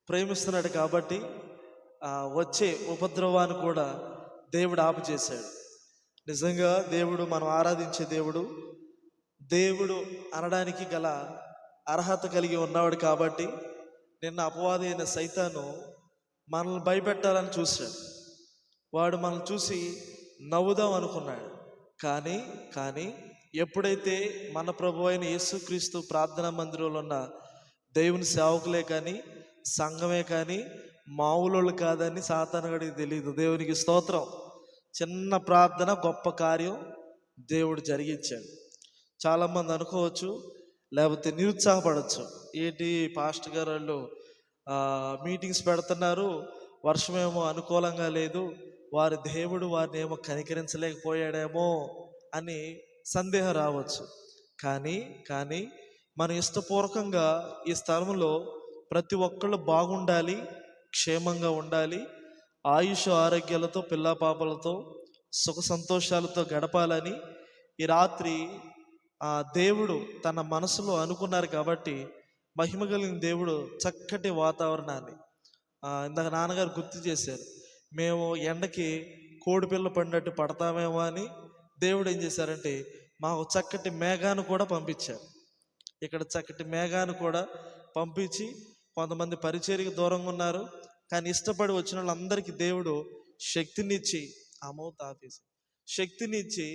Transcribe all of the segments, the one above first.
ప్రేమిస్తున్నాడు కాబట్టి వచ్చే ఉపద్రవాన్ని కూడా దేవుడు ఆపు చేశాడు. నిజంగా దేవుడు, మనం ఆరాధించే దేవుడు, దేవుడు అనడానికి గల అర్హత కలిగి ఉన్నవాడు కాబట్టి నిన్న అపవాది అయిన సైతాను మనల్ని భయపెట్టాలని చూశాడు. వాడు మనల్ని చూసి నవ్వుదాం అనుకున్నాడు. కానీ కానీ ఎప్పుడైతే మన ప్రభు అయిన యేసుక్రీస్తు ప్రార్థనా మందిరంలో ఉన్న దేవుని సేవకులే కానీ సంఘమే కానీ మామూలు కాదని సాతానుగాడికి తెలియదు. దేవునికి స్తోత్రం. చిన్న ప్రార్థన గొప్ప కార్యం దేవుడు జరిగించాడు. చాలామంది అనుకోవచ్చు, లేకపోతే నిరుత్సాహపడవచ్చు, ఏంటి పాస్టర్ గారు వాళ్ళు మీటింగ్స్ పెడుతున్నారు, వర్షమేమో అనుకూలంగా లేదు, వారి దేవుడు వారిని ఏమో కనికరించలేకపోయాడేమో అని సందేహం రావచ్చు. కానీ కానీ మనం ఇష్టపూర్వకంగా ఈ స్థలంలో ప్రతి ఒక్కళ్ళు బాగుండాలి, క్షేమంగా ఉండాలి, ఆయుష్ ఆరోగ్యాలతో పిల్లా పాపలతో సుఖ సంతోషాలతో గడపాలని ఈ రాత్రి దేవుడు తన మనసులో అనుకున్నారు. కాబట్టి మహిమ కలిగిన దేవుడు చక్కటి వాతావరణాన్ని ఇందాక నాన్నగారు గుర్తు చేశారు. మేము ఎండకి కోడిపిల్ల పడినట్టు పడతామేమో అని దేవుడు ఏం చేశారంటే మాకు చక్కటి మేఘాన్ని కూడా పంపించారు. ఇక్కడ చక్కటి మేఘాన్ని కూడా పంపించి, కొంతమంది పరిచర్యకు దూరంగా ఉన్నారు కానీ ఇష్టపడి వచ్చిన వాళ్ళందరికీ దేవుడు శక్తినిచ్చి, శక్తినిచ్చి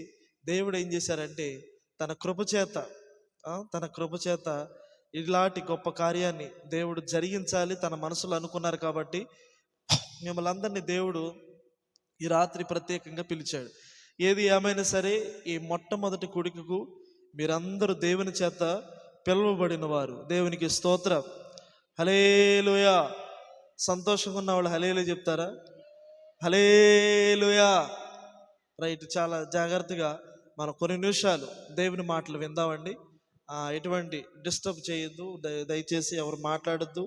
దేవుడు ఏం చేశారంటే తన కృపచేత ఇలాంటి గొప్ప కార్యాన్ని దేవుడు జరిగించాలి తన మనసులో అనుకున్నారు. కాబట్టి మిమ్మల్ని అందరినీ దేవుడు ఈ రాత్రి ప్రత్యేకంగా పిలిచాడు. ఏది ఏమైనా సరే ఈ మొట్టమొదటి కొడుకుకు మీరందరూ దేవుని చేత పిలువబడిన వారు. దేవునికి స్తోత్రం. హల్లెలూయా. సంతోషంగా ఉన్న వాళ్ళు హల్లెలూయా చెప్తారా? హల్లెలూయా. రైట్. చాలా జాగ్రత్తగా మనం కొన్ని నిమిషాలు దేవుని మాటలు విందామండి. ఎటువంటి డిస్టర్బ్ చేయొద్దు, దయచేసి ఎవరు మాట్లాడొద్దు,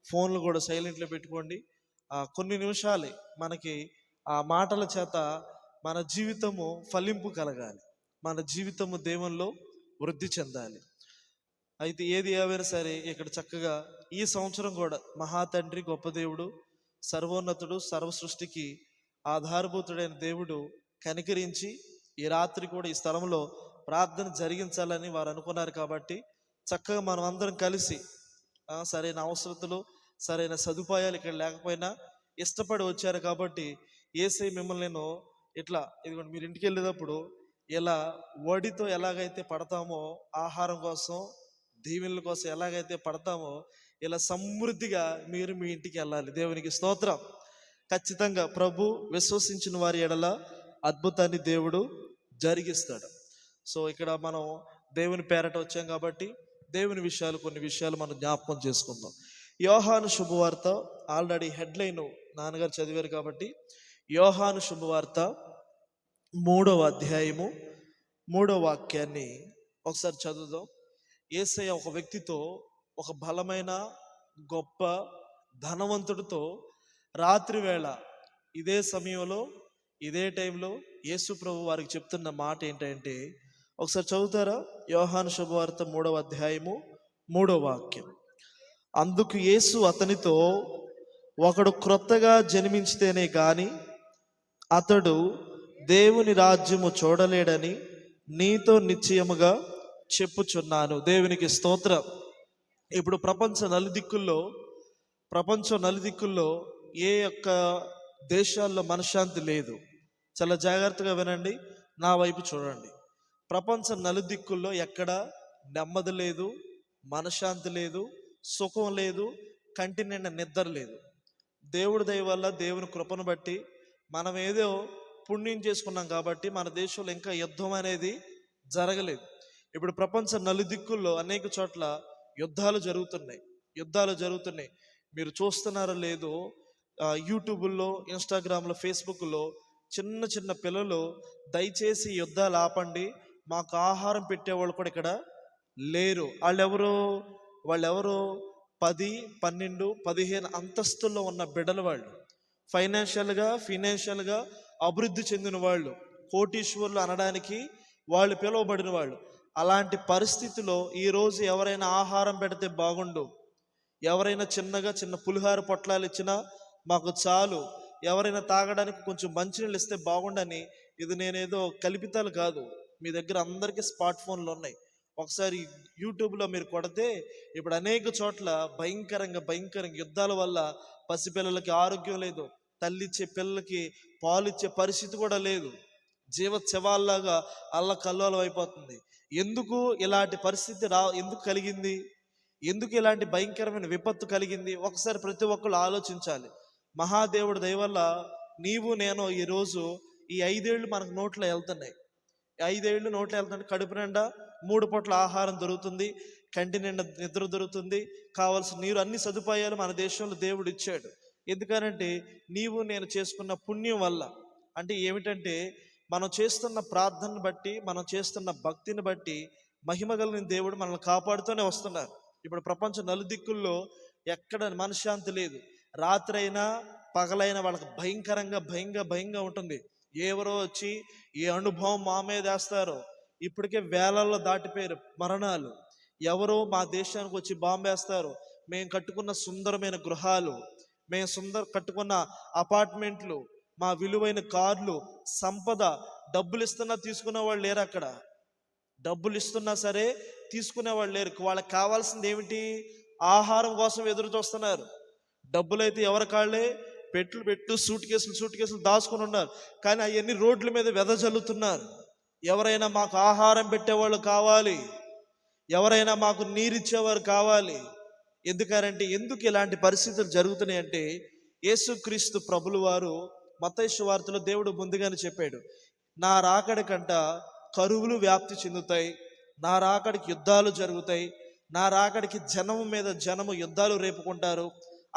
ఫోన్లు కూడా సైలెంట్లో పెట్టుకోండి. కొన్ని నిమిషాలే మనకి ఆ మాటల చేత మన జీవితము ఫలింపు కలగాలి, మన జీవితము దేవునిలో వృద్ధి చెందాలి. అయితే ఏది ఏమైనా సరే ఇక్కడ చక్కగా ఈ సంవత్సరం కూడా మహాతండ్రి, గొప్ప దేవుడు, సర్వోన్నతుడు, సర్వ సృష్టికి ఆధారభూతుడైన దేవుడు కనికరించి ఈ రాత్రి కూడా ఈ స్థలంలో ప్రార్థన జరిగించాలని వారు అనుకున్నారు. కాబట్టి చక్కగా మనం అందరం కలిసి సరైన అవసరతలు, సరైన సదుపాయాలు ఇక్కడ లేకపోయినా ఇష్టపడి వచ్చారు. కాబట్టి యేసయ్య మిమ్మల్ని నేను ఇట్లా, ఇదిగోండి, మీరు ఇంటికి వెళ్ళేటప్పుడు ఇలా వడితో ఎలాగైతే పడతామో, ఆహారం కోసం దీవెనల కోసం ఎలాగైతే పడతామో, ఇలా సమృద్ధిగా మీరు మీ ఇంటికి వెళ్ళాలి. దేవునికి స్తోత్రం. ఖచ్చితంగా ప్రభు విశ్వసించిన వారి ఎడల అద్భుతాన్ని దేవుడు జరిగిస్తాడు. సో ఇక్కడ మనం దేవుని పేరట వచ్చాం కాబట్టి దేవుని విషయాలు, కొన్ని విషయాలు మనం జ్ఞాపకం చేసుకుందాం. యోహాను శుభవార్త ఆల్రెడీ హెడ్లైన్ నాన్నగారు చదివారు కాబట్టి యోహాను శుభవార్త 3వ అధ్యాయము 3వ వాక్యాన్ని ఒకసారి చదువుదాం. యేసయ్య ఒక వ్యక్తితో, ఒక బలమైన గొప్ప ధనవంతుడితో రాత్రి వేళ ఇదే సమయంలో ఇదే టైంలో యేసు ప్రభు వారికి చెప్తున్న మాట ఏంటంటే, ఒకసారి చదువుతారా? యోహాను శుభవార్త 3వ అధ్యాయము 3వ వాక్యం. అందుకు యేసు అతనితో, ఒకడు క్రొత్తగా జన్మించితేనే గాని అతడు దేవుని రాజ్యము చూడలేడని నీతో నిశ్చయముగా చెప్పుచున్నాను. దేవునికి స్తోత్రం. ఇప్పుడు ప్రపంచం నలుదిక్కుల్లో ఏ యొక్క దేశాల్లో మనశ్శాంతి లేదు. చాలా జాగ్రత్తగా వినండి, నా వైపు చూడండి. ప్రపంచం నలుదిక్కుల్లో ఎక్కడ నెమ్మది లేదు, మనశ్శాంతి లేదు, సుఖం లేదు, కంటి నిండా నిద్ర లేదు. దేవుడి దయ వల్ల, దేవుని కృపను బట్టి మనం ఏదో పుణ్యం చేసుకున్నాం కాబట్టి మన దేశంలో ఇంకా యుద్ధం అనేది జరగలేదు. ఇప్పుడు ప్రపంచం నలుదిక్కుల్లో అనేక చోట్ల యుద్ధాలు జరుగుతున్నాయి. మీరు చూస్తున్నారో లేదో, యూట్యూబుల్లో, ఇన్స్టాగ్రామ్లో, ఫేస్బుక్లో చిన్న చిన్న పిల్లలు, దయచేసి యుద్ధాలు ఆపండి, మాకు ఆహారం పెట్టేవాళ్ళు కూడా ఇక్కడ లేరు. వాళ్ళెవరు 10, 12, 15 అంతస్తుల్లో ఉన్న బిడ్డలు. వాళ్ళు ఫైనాన్షియల్గా అభివృద్ధి చెందిన వాళ్ళు, కోటీశ్వరులు అనడానికి వాళ్ళు పిలువబడిన వాళ్ళు. అలాంటి పరిస్థితిలో ఈరోజు ఎవరైనా ఆహారం పెడితే బాగుండు, ఎవరైనా చిన్న పులిహార పొట్లాలు ఇచ్చినా మాకు చాలు, ఎవరైనా తాగడానికి కొంచెం మంచినీళ్ళు ఇస్తే బాగుండని. ఇది నేనేదో కల్పితాలు కాదు, మీ దగ్గర అందరికీ స్మార్ట్ ఫోన్లు ఉన్నాయి. ఒకసారి యూట్యూబ్లో మీరు కొడితే ఇప్పుడు అనేక చోట్ల భయంకరంగా యుద్ధాల వల్ల పసిపిల్లలకి ఆరోగ్యం లేదు, తల్లిచ్చే పిల్లలకి పాలిచ్చే పరిస్థితి కూడా లేదు, జీవోత్సవాల్లాగా అల్లకల్లోలం అయిపోతుంది. ఎందుకు ఇలాంటి పరిస్థితి ఎందుకు కలిగింది? ఎందుకు ఇలాంటి భయంకరమైన విపత్తు కలిగింది? ఒకసారి ప్రతి ఒక్కళ్ళు ఆలోచించాలి. మహాదేవుడి దయ వల్ల నీవు నేను ఈరోజు ఈ 5 ఏళ్ళు మనకు నోట్లో వెళ్తున్నాయి. 5 ఏళ్ళు నోట్లో వెళ్తుంటే కడుపు నిండా 3 పూట్ల ఆహారం దొరుకుతుంది, కంటి నిండా నిద్ర దొరుకుతుంది, కావాల్సిన నీరు, అన్ని సదుపాయాలు మన దేశంలో దేవుడు ఇచ్చాడు. ఎందుకనంటే నీవు నేను చేసుకున్న పుణ్యం వల్ల. అంటే ఏమిటంటే మనం చేస్తున్న ప్రార్థనను బట్టి, మనం చేస్తున్న భక్తిని బట్టి మహిమ కలిగిన దేవుడు మనల్ని కాపాడుతూనే వస్తున్నారు. ఇప్పుడు ప్రపంచ నలుదిక్కుల్లో ఎక్కడ మనశ్శాంతి లేదు. రాత్రి అయినా పగలైనా వాళ్ళకి భయంగా ఉంటుంది. ఎవరో వచ్చి ఏ అనుభవం మా మీద వేస్తారో. ఇప్పటికే వేలల్లో దాటిపోయారు మరణాలు. ఎవరో మా దేశానికి వచ్చి బాంబేస్తారు. మేము కట్టుకున్న సుందరమైన గృహాలు, మేము కట్టుకున్న అపార్ట్మెంట్లు, మా విలువైన కార్లు, సంపద, డబ్బులు ఇస్తున్నా తీసుకునే వాళ్ళు లేరు. అక్కడ డబ్బులు ఇస్తున్నా సరే తీసుకునేవాళ్ళు లేరు. వాళ్ళకి కావాల్సింది ఏమిటి? ఆహారం కోసం ఎదురు చూస్తున్నారు. డబ్బులైతే ఎవరి కాళ్ళే పెట్టు సూట్ కేసులు దాచుకుని ఉన్నారు. కానీ అవన్నీ రోడ్ల మీద వెదజల్లుతున్నారు. ఎవరైనా మాకు ఆహారం పెట్టేవాళ్ళు కావాలి, ఎవరైనా మాకు నీరిచ్చేవారు కావాలి. ఎందుకు ఇలాంటి పరిస్థితులు జరుగుతున్నాయి అంటే, యేసుక్రీస్తు ప్రభులు వారు మత్తయి సువార్తలో దేవుడు ముందుగానే చెప్పాడు, నా రాకడి కంట కరువులు వ్యాప్తి చెందుతాయి, నా రాకడికి యుద్ధాలు జరుగుతాయి, నా రాకడికి జనము మీద జనము యుద్ధాలు రేపుకుంటారు,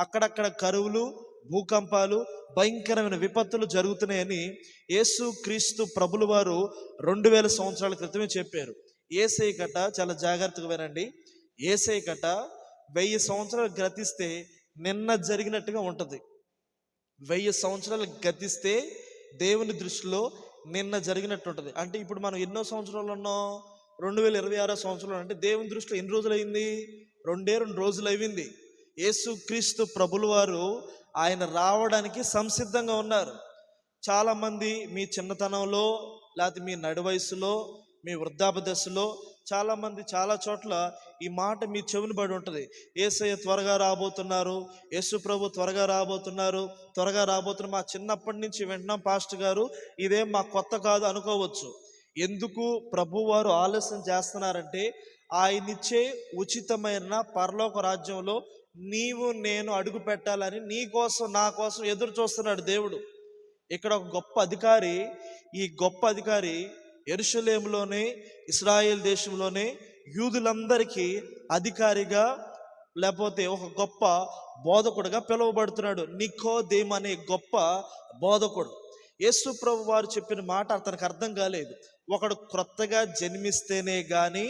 అక్కడక్కడ కరువులు, భూకంపాలు, భయంకరమైన విపత్తులు జరుగుతున్నాయని యేసుక్రీస్తు ప్రభులు వారు 2000 సంవత్సరాల క్రితమే చెప్పారు. యేసయ్య కట, చాలా జాగ్రత్తగా వినండి, యేసయ్య కట 1000 సంవత్సరాలు గతిస్తే నిన్న జరిగినట్టుగా ఉంటుంది. 1000 సంవత్సరాలు గతిస్తే దేవుని దృష్టిలో నిన్న జరిగినట్టు ఉంటుంది. అంటే ఇప్పుడు మనం ఎన్నో సంవత్సరాలు ఉన్నాం? 2026 సంవత్సరాలు. అంటే దేవుని దృష్టిలో ఎన్ని రోజులు అయింది? 2 రోజులు అయింది. యేసుక్రీస్తు ప్రభులు వారు ఆయన రావడానికి సంసిద్ధంగా ఉన్నారు. చాలామంది మీ చిన్నతనంలో, లేకపోతే మీ నడి వయసులో, మీ వృద్ధాప్య దశలో చాలామంది చాలా చోట్ల ఈ మాట మీ చెవిని పడి ఉంటుంది. యేసయ్య త్వరగా రాబోతున్నారు, యేసు ప్రభు త్వరగా రాబోతున్నారు. మా చిన్నప్పటి నుంచి వింటున్నాం పాస్టర్ గారు, ఇదేం మా కొత్త కాదు అనుకోవచ్చు. ఎందుకు ప్రభువారు ఆలస్యం చేస్తున్నారంటే, ఆయనిచ్చే ఉచితమైన పరలోక రాజ్యంలో నీవు నేను అడుగు పెట్టాలని నీ కోసం నా కోసం ఎదురు చూస్తున్నాడు దేవుడు. ఇక్కడ ఒక గొప్ప అధికారి, ఈ గొప్ప అధికారి యెరూషలేములోనే, ఇశ్రాయేల్ దేశంలోనే యూదులందరికీ అధికారిగా, లేకపోతే ఒక గొప్ప బోధకుడుగా పిలువబడుతున్నాడు. నికోదేము అనే గొప్ప బోధకుడు. యేసు ప్రభు వారు చెప్పిన మాట అతనికి అర్థం కాలేదు. ఒకడు క్రొత్తగా జన్మిస్తేనే గాని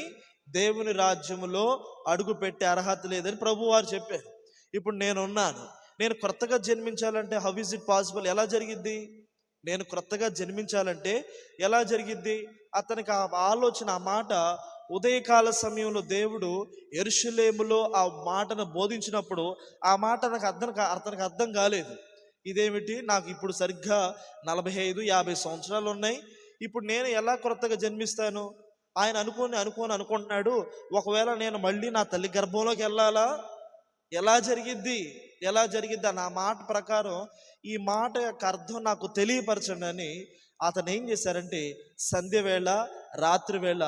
దేవుని రాజ్యములో అడుగు పెట్టే అర్హత లేదని ప్రభు వారు చెప్పారు. ఇప్పుడు నేను క్రొత్తగా జన్మించాలంటే హౌ ఇస్ ఇట్ పాసిబుల్? ఎలా జరిగిద్ది? నేను క్రొత్తగా జన్మించాలంటే ఎలా జరిగిద్ది? అతనికి ఆ ఆలోచన, ఆ మాట ఉదయకాల సమయంలో దేవుడు యెరూషలేములో ఆ మాటను బోధించినప్పుడు ఆ మాట అతనికి అర్థం కాలేదు. ఇదేమిటి, నాకు ఇప్పుడు సరిగ్గా 45-50 సంవత్సరాలు ఉన్నాయి, ఇప్పుడు నేను ఎలా క్రొత్తగా జన్మిస్తాను? ఆయన అనుకుంటున్నాడు, ఒకవేళ నేను మళ్ళీ నా తల్లి గర్భంలోకి వెళ్ళాలా? ఎలా జరిగిద్ది నా మాట ప్రకారం ఈ మాట యొక్క అర్థం నాకు తెలియపరచండి అని అతను ఏం చేశారంటే, సంధ్య వేళ, రాత్రి వేళ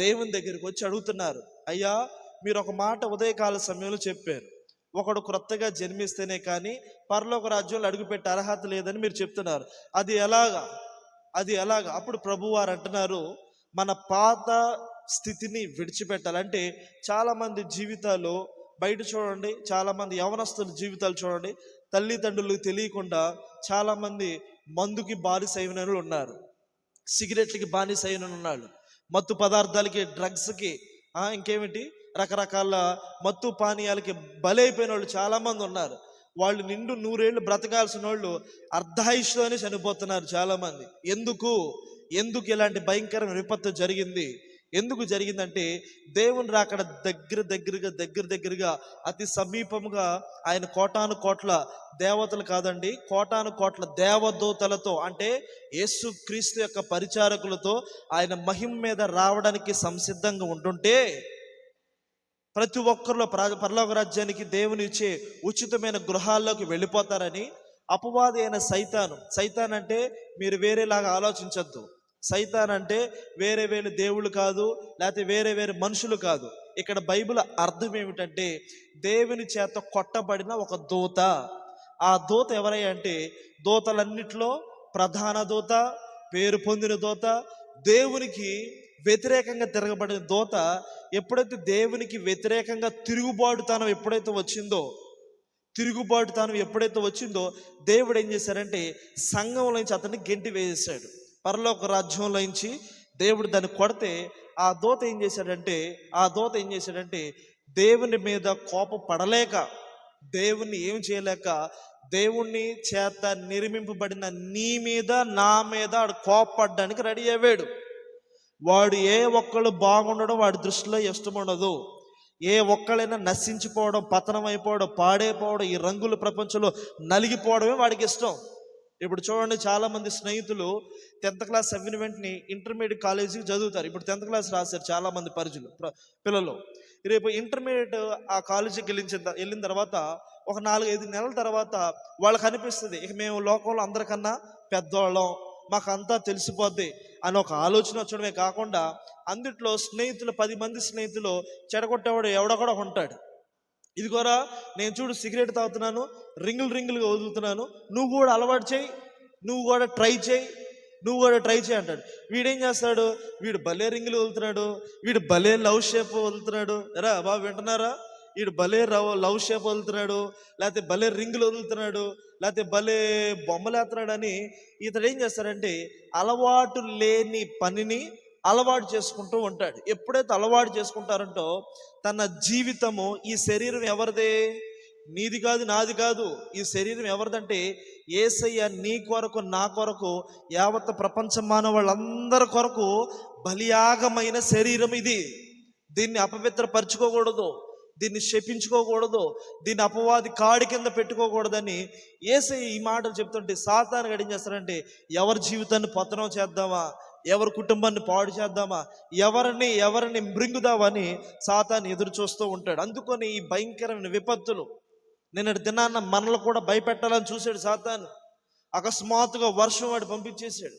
దేవుని దగ్గరికి వచ్చి అడుగుతున్నారు, అయ్యా మీరు ఒక మాట ఉదయకాల సమయంలో చెప్పారు, ఒకడు క్రొత్తగా జన్మిస్తేనే కానీ పరలోక రాజ్యంలో అడుగుపెట్టే అర్హత లేదని మీరు చెప్తున్నారు. అది ఎలాగా? అప్పుడు ప్రభువారు అంటున్నారు, మన పాత స్థితిని విడిచిపెట్టాలంటే, చాలామంది జీవితాలు బయట చూడండి, చాలామంది యవనస్తుల జీవితాలు చూడండి, తల్లిదండ్రులకు తెలియకుండా చాలామంది మందుకి బానిసైన వాళ్ళు ఉన్నారు, సిగరెట్లకి బానిసైన ఉన్నారు, మత్తు పదార్థాలకి, డ్రగ్స్కి, ఇంకేమిటి రకరకాల మత్తు పానీయాలకి బలైపోయిన వాళ్ళు చాలామంది ఉన్నారు. వాళ్ళు నిండు 100 ఏళ్ళు బ్రతకాల్సిన వాళ్ళు అర్ధాయుష్లోనే చనిపోతున్నారు చాలామంది. ఎందుకు ఇలాంటి భయంకరమైన విపత్తు జరిగింది? ఎందుకు జరిగిందంటే దేవుని రాకడ దగ్గరగా అతి సమీపముగా ఆయన కోటాను కోట్ల దేవతలు కాదండి, కోటాను కోట్ల దేవదూతలతో, అంటే యేసు క్రీస్తు యొక్క పరిచారకులతో ఆయన మహిమ మీద రావడానికి సంసిద్ధంగా ఉంటుంటే ప్రతి ఒక్కరిలో పరలోక రాజ్యానికి దేవుని ఇచ్చే ఉచితమైన గృహాల్లోకి వెళ్ళిపోతారని అపవాది అయిన సైతాన్ అంటే మీరు వేరేలాగా ఆలోచించద్దు. సైతాన్ అంటే వేరే దేవుళ్ళు కాదు, లేకపోతే వేరే మనుషులు కాదు. ఇక్కడ బైబిల్ అర్థం ఏమిటంటే దేవుని చేత కొట్టబడిన ఒక దూత. ఆ దూత ఎవరయ్యా అంటే దూతలన్నిటిలో ప్రధాన దూత, పేరు పొందిన దూత, దేవునికి వ్యతిరేకంగా తిరగబడిన దూత. ఎప్పుడైతే దేవునికి వ్యతిరేకంగా తిరుగుబాటుతనం ఎప్పుడైతే వచ్చిందో దేవుడు ఏం చేశారంటే సంఘంలోంచి అతన్ని గెంటి వేసేసాడు. పరలోక రాజ్యంలోంచి దేవుడు దాన్ని కొడితే ఆ దూత ఏం చేశాడంటే దేవుని మీద కోపపడలేక, దేవుణ్ణి ఏం చేయలేక, దేవుణ్ణి చేత నిర్మింపబడిన నీ మీద నా మీద వాడు కోపపడడానికి రెడీ అయ్యాడు. వాడు ఏ ఒక్కళ్ళు బాగుండడం వాడి దృష్టిలో ఇష్టం ఉండదు. ఏ ఒక్కళ్ళైనా నశించిపోవడం, పతనం అయిపోవడం, పాడైపోవడం, ఈ రంగుల ప్రపంచంలో నలిగిపోవడమే వాడికి ఇష్టం. ఇప్పుడు చూడండి, చాలామంది స్నేహితులు 10th క్లాస్ చదివిన వెంటనే ఇంటర్మీడియట్ కాలేజీకి చదువుతారు. ఇప్పుడు 10th క్లాస్ రాశారు చాలామంది పిల్లలు. రేపు ఇంటర్మీడియట్ ఆ కాలేజీకి వెళ్ళిన తర్వాత ఒక 4-5 నెలల తర్వాత వాళ్ళకి అనిపిస్తుంది, ఇక మేము లోకంలో అందరికన్నా పెద్దవాళ్ళం, మాకంతా తెలిసిపోద్ది అని ఒక ఆలోచన వచ్చడమే కాకుండా అందుట్లో స్నేహితులు 10 మంది స్నేహితులు చెడగొట్టేవాడు ఎవడొకడో ఉంటాడు. ఇదిగోరా నేను చూడు సిగరెట్ తాగుతున్నాను, రింగులుగా వదులుతున్నాను, నువ్వు కూడా అలవాటు చేయి, నువ్వు కూడా ట్రై చేయి అంటాడు. వీడేం చేస్తాడు, వీడు భలే రింగులు వదులుతున్నాడు, వీడు భలే లవ్ షేప్ వదులుతున్నాడు, రా బాబు వింటున్నారా, వీడు భలే లవ్ షేప్ వదులుతున్నాడు, లేకపోతే భలే రింగులు వదులుతున్నాడు, లేకపోతే భలే బొమ్మలేస్తున్నాడు అని ఇతడు ఏం చేస్తాడంటే అలవాటు లేని పనిని అలవాటు చేసుకుంటూ ఉంటాడు. ఎప్పుడైతే అలవాటు చేసుకుంటారంటో తన జీవితము, ఈ శరీరం ఎవరిదే, నీది కాదు నాది కాదు, ఈ శరీరం ఎవరిదంటే యేసయ్య నీ కొరకు నా కొరకు యావత్ ప్రపంచ మానవాళ్ళందరి కొరకు బలియాగమైన శరీరం ఇది. దీన్ని అపవిత్రపరచుకోకూడదు, దీన్ని శపించుకోకూడదు, దీన్ని అపవాది కాడి కింద పెట్టుకోకూడదని యేసయ్య ఈ మాటలు చెప్తుంటే సాతాను ఏం చేస్తారంటే ఎవరి జీవితాన్ని పతనం చేద్దామా, ఎవరి కుటుంబాన్ని పాడు చేద్దామా, ఎవరిని మృంగుదామని సాతాను ఎదురు చూస్తూ ఉంటాడు. అందుకని ఈ భయంకరమైన విపత్తులు నిన్నటి దినాన్న మనల్ని కూడా భయపెట్టాలని చూశాడు సాతాను. అకస్మాత్తుగా వర్షం వాడు పంపించేశాడు.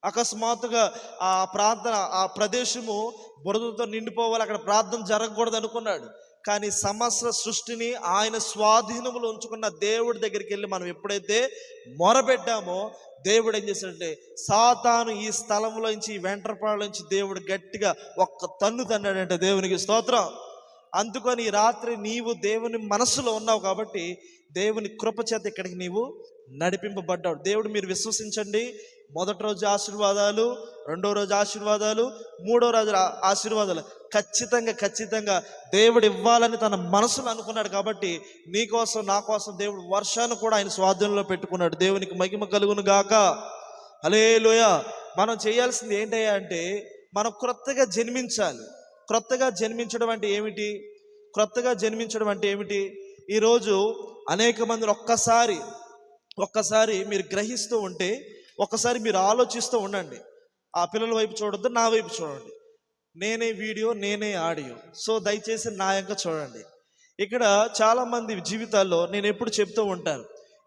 అకస్మాత్తుగా ఆ ప్రదేశము బురదతో నిండిపోవాలి, అక్కడ ప్రార్థన జరగకూడదు అనుకున్నాడు. కానీ సమస్త సృష్టిని ఆయన స్వాధీనంలో ఉంచుకున్న దేవుడి దగ్గరికి వెళ్ళి మనం ఎప్పుడైతే మొరపెట్టామో దేవుడు ఏం చేశాడంటే సాతాను ఈ స్థలంలోంచి, ఈ వెంట్రపాడులోంచి దేవుడు గట్టిగా ఒక్క తన్ను తన్నాడంటే దేవునికి స్తోత్రం. అందుకని ఈ రాత్రి నీవు దేవుని మనసులో ఉన్నావు కాబట్టి దేవుని కృప చేత ఇక్కడికి నీవు నడిపింపబడ్డావు. దేవుడు మీరు విశ్వసించండి, మొదటి రోజు ఆశీర్వాదాలు, రెండో రోజు ఆశీర్వాదాలు, మూడో రోజు ఆశీర్వాదాలు ఖచ్చితంగా దేవుడు ఇవ్వాలని తన మనసులో అనుకున్నాడు. కాబట్టి నీకోసం నా కోసం దేవుడు వర్షాన్ని కూడా ఆయన స్వాధీనంలో పెట్టుకున్నాడు. దేవునికి మహిమ కలుగును గాక. హల్లెలూయా. మనం చేయాల్సింది ఏంటయ్యా అంటే మనం క్రొత్తగా జన్మించాలి. క్రొత్తగా జన్మించడం అంటే ఏమిటి? ఈరోజు అనేక మంది ఒక్కసారి మీరు గ్రహిస్తూ ఉంటే, ఒక్కసారి మీరు ఆలోచిస్తూ ఉండండి. ఆ పిల్లల వైపు చూడొద్దు, నా వైపు చూడండి. నేనే వీడియో, నేనే ఆడియో. సో దయచేసి నా యొక్క చూడండి. ఇక్కడ చాలామంది జీవితాల్లో నేను ఎప్పుడు చెప్తూ ఉంటాను,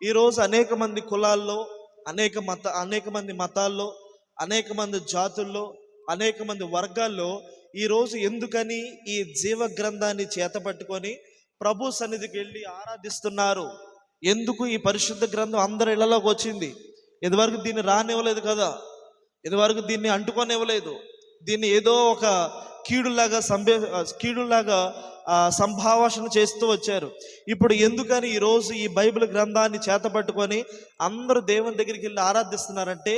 ఈరోజు అనేక మంది కులాల్లో, అనేక మంది మతాల్లో, అనేక మంది జాతుల్లో, అనేక మంది వర్గాల్లో ఈరోజు ఎందుకని ఈ జీవ గ్రంథాన్ని చేతపట్టుకొని ప్రభు సన్నిధికి వెళ్ళి ఆరాధిస్తున్నారు? ఎందుకు ఈ పరిశుద్ధ గ్రంథం అందరి ఇళ్లలోకి వచ్చింది? ఇదివరకు దీన్ని రానివ్వలేదు కదా, ఇదివరకు దీన్ని అంటుకొనివ్వలేదు. దీన్ని ఏదో ఒక కీడులాగా సంభాషణ చేస్తూ వచ్చారు. ఇప్పుడు ఎందుకని ఈరోజు ఈ బైబిల్ గ్రంథాన్ని చేతపట్టుకొని అందరూ దేవుని దగ్గరికి వెళ్ళి ఆరాధిస్తున్నారంటే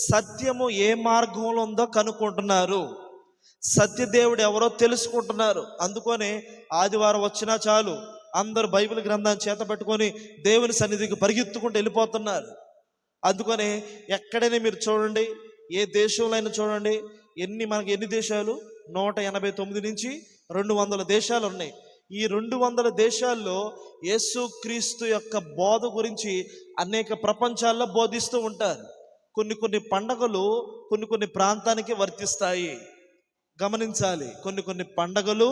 సత్యము ఏ మార్గంలో ఉందో కనుక్కుంటున్నారు, సత్యదేవుడు ఎవరో తెలుసుకుంటున్నారు. అందుకనే ఆదివారం వచ్చినా చాలు అందరూ బైబిల్ గ్రంథాన్ని చేతపట్టుకొని దేవుని సన్నిధికి పరిగెత్తుకుంటూ వెళ్ళిపోతున్నారు. అందుకనే ఎక్కడైనా మీరు చూడండి, ఏ దేశంలో అయినా చూడండి, మనకి ఎన్ని దేశాలు? 189 నుంచి 200 దేశాలు ఉన్నాయి. ఈ 200 దేశాల్లో యేసుక్రీస్తు యొక్క బోధ గురించి అనేక ప్రపంచాల్లో బోధిస్తూ ఉంటారు. కొన్ని పండగలు కొన్ని ప్రాంతానికి వర్తిస్తాయి. గమనించాలి, కొన్ని పండగలు